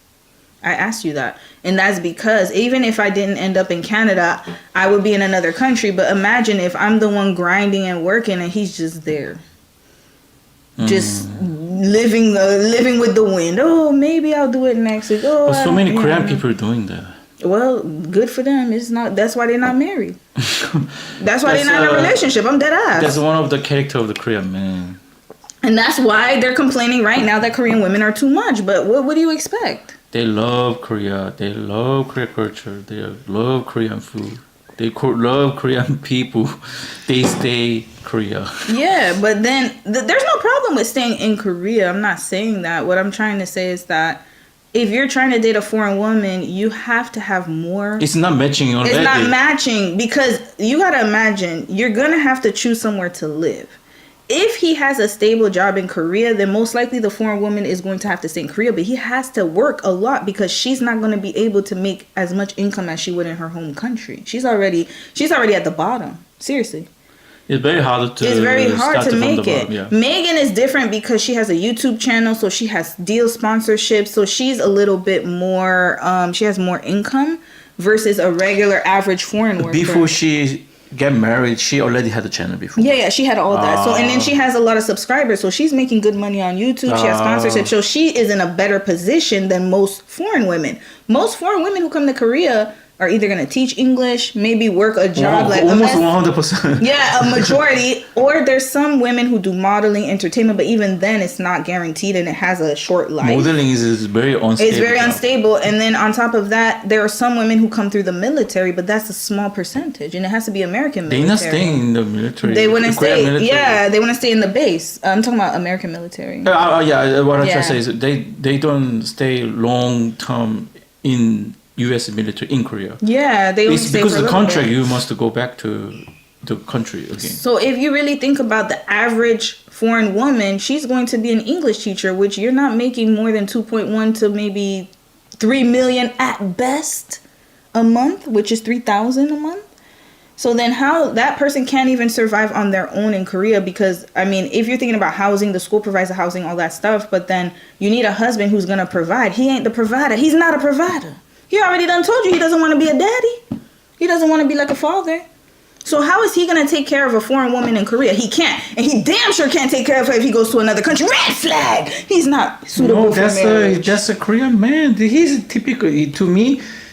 I asked you that. And that's because even if I didn't end up in Canada, I would be in another country. But imagine if I'm the one grinding and working and he's just there. Just living with the wind. Oh, maybe I'll do it next week. Oh, But so many Korean people are doing that. Well, good for them. It's not. That's why they're not married. That's why they're not in a relationship. I'm dead ass. That's one of the character of the Korean man. And that's why they're complaining right now that Korean women are too much. But what do you expect? They love Korea. They love Korean culture. They love Korean food. They love Korean people. They stay Korea. Yeah, but then there's no problem with staying in Korea. I'm not saying that. What I'm trying to say is that if you're trying to date a foreign woman, you have to have more. It's not matching already. It's not matching, because you got to imagine, you're going to have to choose somewhere to live. If he has a stable job in Korea, then most likely the foreign woman is going to have to stay in Korea, but he has to work a lot, because she's not going to be able to make as much income as she would in her home country. She's already at the bottom. Seriously. It's very hard to make it. Yeah. Megan is different because she has a YouTube channel, so she has deal sponsorships, so she's a little bit more, she has more income versus a regular average foreign worker. Before she get married, she already had a channel before. Yeah, she had all that. So, and then she has a lot of subscribers, so she's making good money on YouTube. She has sponsorships, so she is in a better position than most foreign women. Most foreign women who come to Korea are either going to teach English, maybe work a job almost 100%. Yeah, a majority. Or there's some women who do modeling, entertainment, but even then it's not guaranteed and it has a short life. Modeling is very unstable. It's very unstable. And then on top of that, there are some women who come through the military, but that's a small percentage. And it has to be American military. They're not staying in the military. They wouldn't stay. Military. Yeah, they want to stay in the base. I'm talking about American military. What I'm trying to say is they don't stay long term in U.S. military in Korea. Yeah, they only it's stay because for a the little contract bit. You must go back to the country again. So if you really think about the average foreign woman, she's going to be an English teacher, which you're not making more than 2.1 to maybe 3 million at best a month, which is 3,000 a month. So then how that person can't even survive on their own in Korea, because I mean, if you're thinking about housing, the school provides the housing, all that stuff, but then you need a husband who's going to provide. He ain't the provider. He's not a provider. He already done told you he doesn't want to be a daddy. He doesn't want to be like a father. So how is he going to take care of a foreign woman in Korea? He can't. And he damn sure can't take care of her if he goes to another country. Red flag! He's not suitable for marriage. That's a Korean man. He's typical.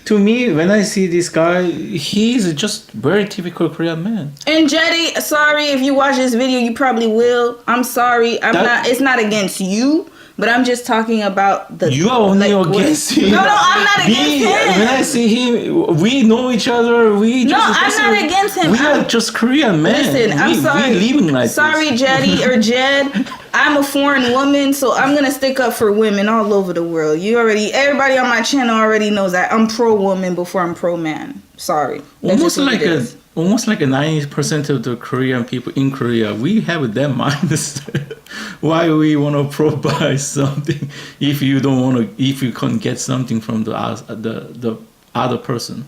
To me, when I see this guy, he's just very typical Korean man. And Jetty, sorry if you watch this video, you probably will. I'm sorry. It's not against you. But I'm just talking about the. You are only like, against him. No, I'm not against him. When I see him, we know each other. I'm not against him. We are just Korean men. Listen, I'm sorry. We living like sorry, this. Jetty or Jed. I'm a foreign woman, so I'm gonna stick up for women all over the world. Everybody on my channel already knows that I'm pro woman before I'm pro man. Sorry. Almost like a 90% of the Korean people in Korea, we have that mindset. Why we want to provide something if you can't get something from the other person?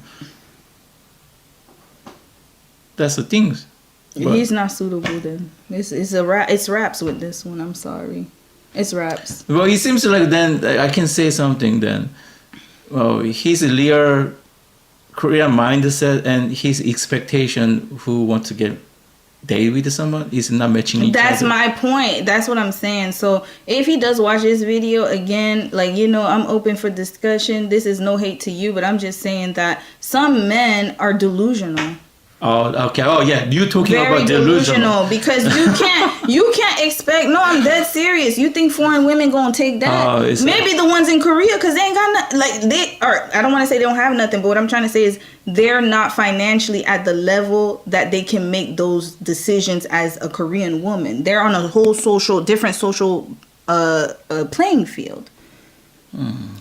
That's the thing. He's not suitable then. It's raps with this one. I'm sorry. It's raps. Well, it seems like then I can say something then. Well, his real Korean mindset and his expectation who want to get date with someone is not matching each other. That's my point. That's what I'm saying. So if he does watch this video again, I'm open for discussion. This is no hate to you, but I'm just saying that some men are delusional. Oh, okay. Oh, yeah. You talking Very about delusional because you can't expect. No, I'm dead serious. You think foreign women gonna take that? Maybe the ones in Korea, because they ain't got I don't want to say they don't have nothing, but what I'm trying to say is they're not financially at the level that they can make those decisions as a Korean woman. They're on a whole different social playing field.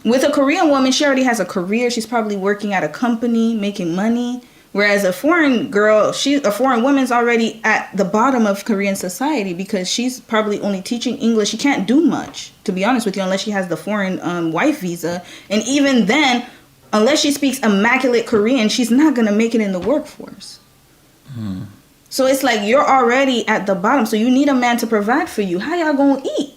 With a Korean woman, she already has a career. She's probably working at a company, making money. Whereas a foreign woman's already at the bottom of Korean society because she's probably only teaching English. She can't do much, to be honest with you, unless she has the foreign wife visa. And even then, unless she speaks immaculate Korean, she's not going to make it in the workforce. So it's like you're already at the bottom. So you need a man to provide for you. How y'all going to eat?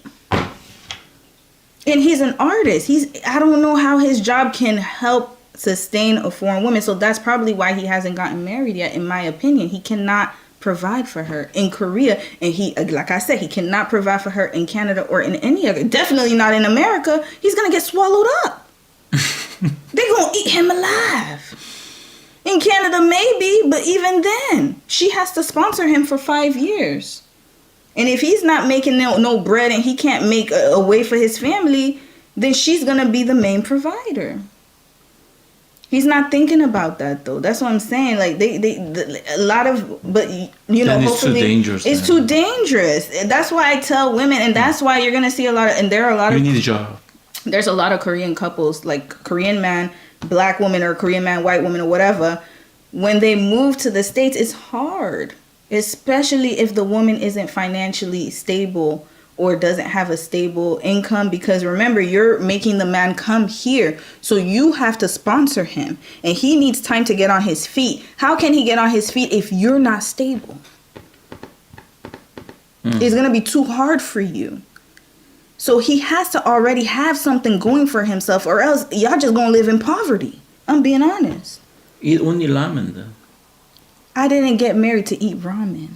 And he's an artist. I don't know how his job can help sustain a foreign woman. So that's probably why he hasn't gotten married yet, in my opinion. He cannot provide for her in Korea, and like I said, he cannot provide for her in Canada or in any other, definitely not in America. He's gonna get swallowed up. They're gonna eat him alive. In Canada maybe, but even then she has to sponsor him for 5 years, and if he's not making no bread and he can't make a way for his family, then she's gonna be the main provider. He's not thinking about that though. That's what I'm saying. Like a lot of, but hopefully it's too dangerous. It's too dangerous. That's why I tell women, and that's why you're gonna see a lot of, and there are a lot of. You need a job. There's a lot of Korean couples, like Korean man, black woman, or Korean man, white woman, or whatever. When they move to the States, it's hard, especially if the woman isn't financially stable or doesn't have a stable income, because remember, you're making the man come here, so you have to sponsor him, and he needs time to get on his feet. How can he get on his feet if you're not stable? It's gonna be too hard for you. So he has to already have something going for himself, or else y'all just gonna live in poverty. I'm being honest. Eat only ramen though. I didn't get married to eat ramen.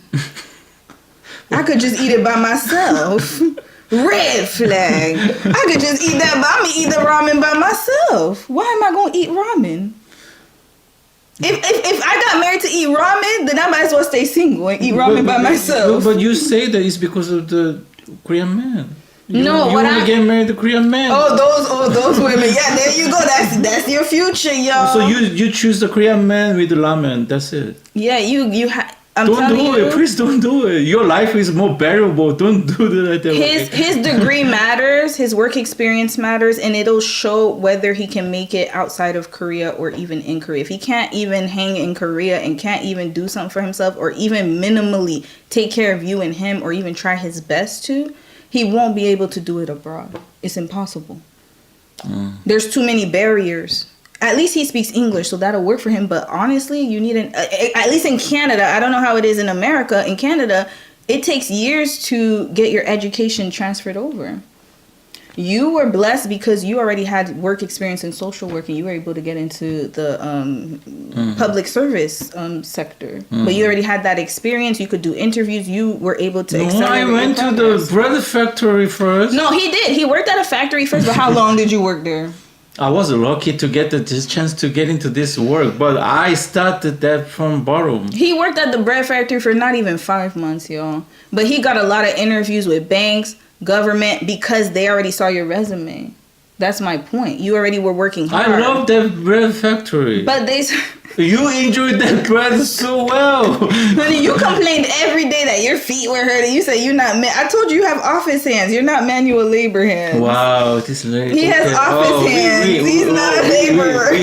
I could just eat it by myself. Red flag. I could just eat that, but I'm gonna eat the ramen by myself. Why am I gonna eat ramen? If I got married to eat ramen, then I might as well stay single and eat ramen by myself. But you say that it's because of the Korean man. You want to get married to Korean man. Those women. Yeah, there you go. That's your future, y'all. So you choose the Korean man with the ramen. That's it. Yeah, Don't do it. Please don't do it. Your life is more bearable. Don't do that. His degree matters. His work experience matters, and it'll show whether he can make it outside of Korea or even in Korea. If he can't even hang in Korea and can't even do something for himself, or even minimally take care of you and him, or even try his best to, he won't be able to do it abroad. It's impossible. There's too many barriers. At least he speaks English, so that'll work for him. But honestly, you need at least in Canada, I don't know how it is in America. In Canada, it takes years to get your education transferred over. You were blessed because you already had work experience in social work, and you were able to get into the public service sector. But you already had that experience. You could do interviews. You were able to accelerate. I went to the bread factory first. No, he did. He worked at a factory first, but how long did you work there? I was lucky to get this chance to get into this work, but I started that from bottom. He worked at the bread factory for not even 5 months, y'all. But he got a lot of interviews with banks, government because they already saw your resume. That's my point. You already were working hard. I love that bread factory. But they, You enjoyed that bread so well. honey, you complained every day that your feet were hurting. You said you're not. I told you you have office hands. You're not manual labor hands. Wow, this lady. He has office hands. He's not a laborer.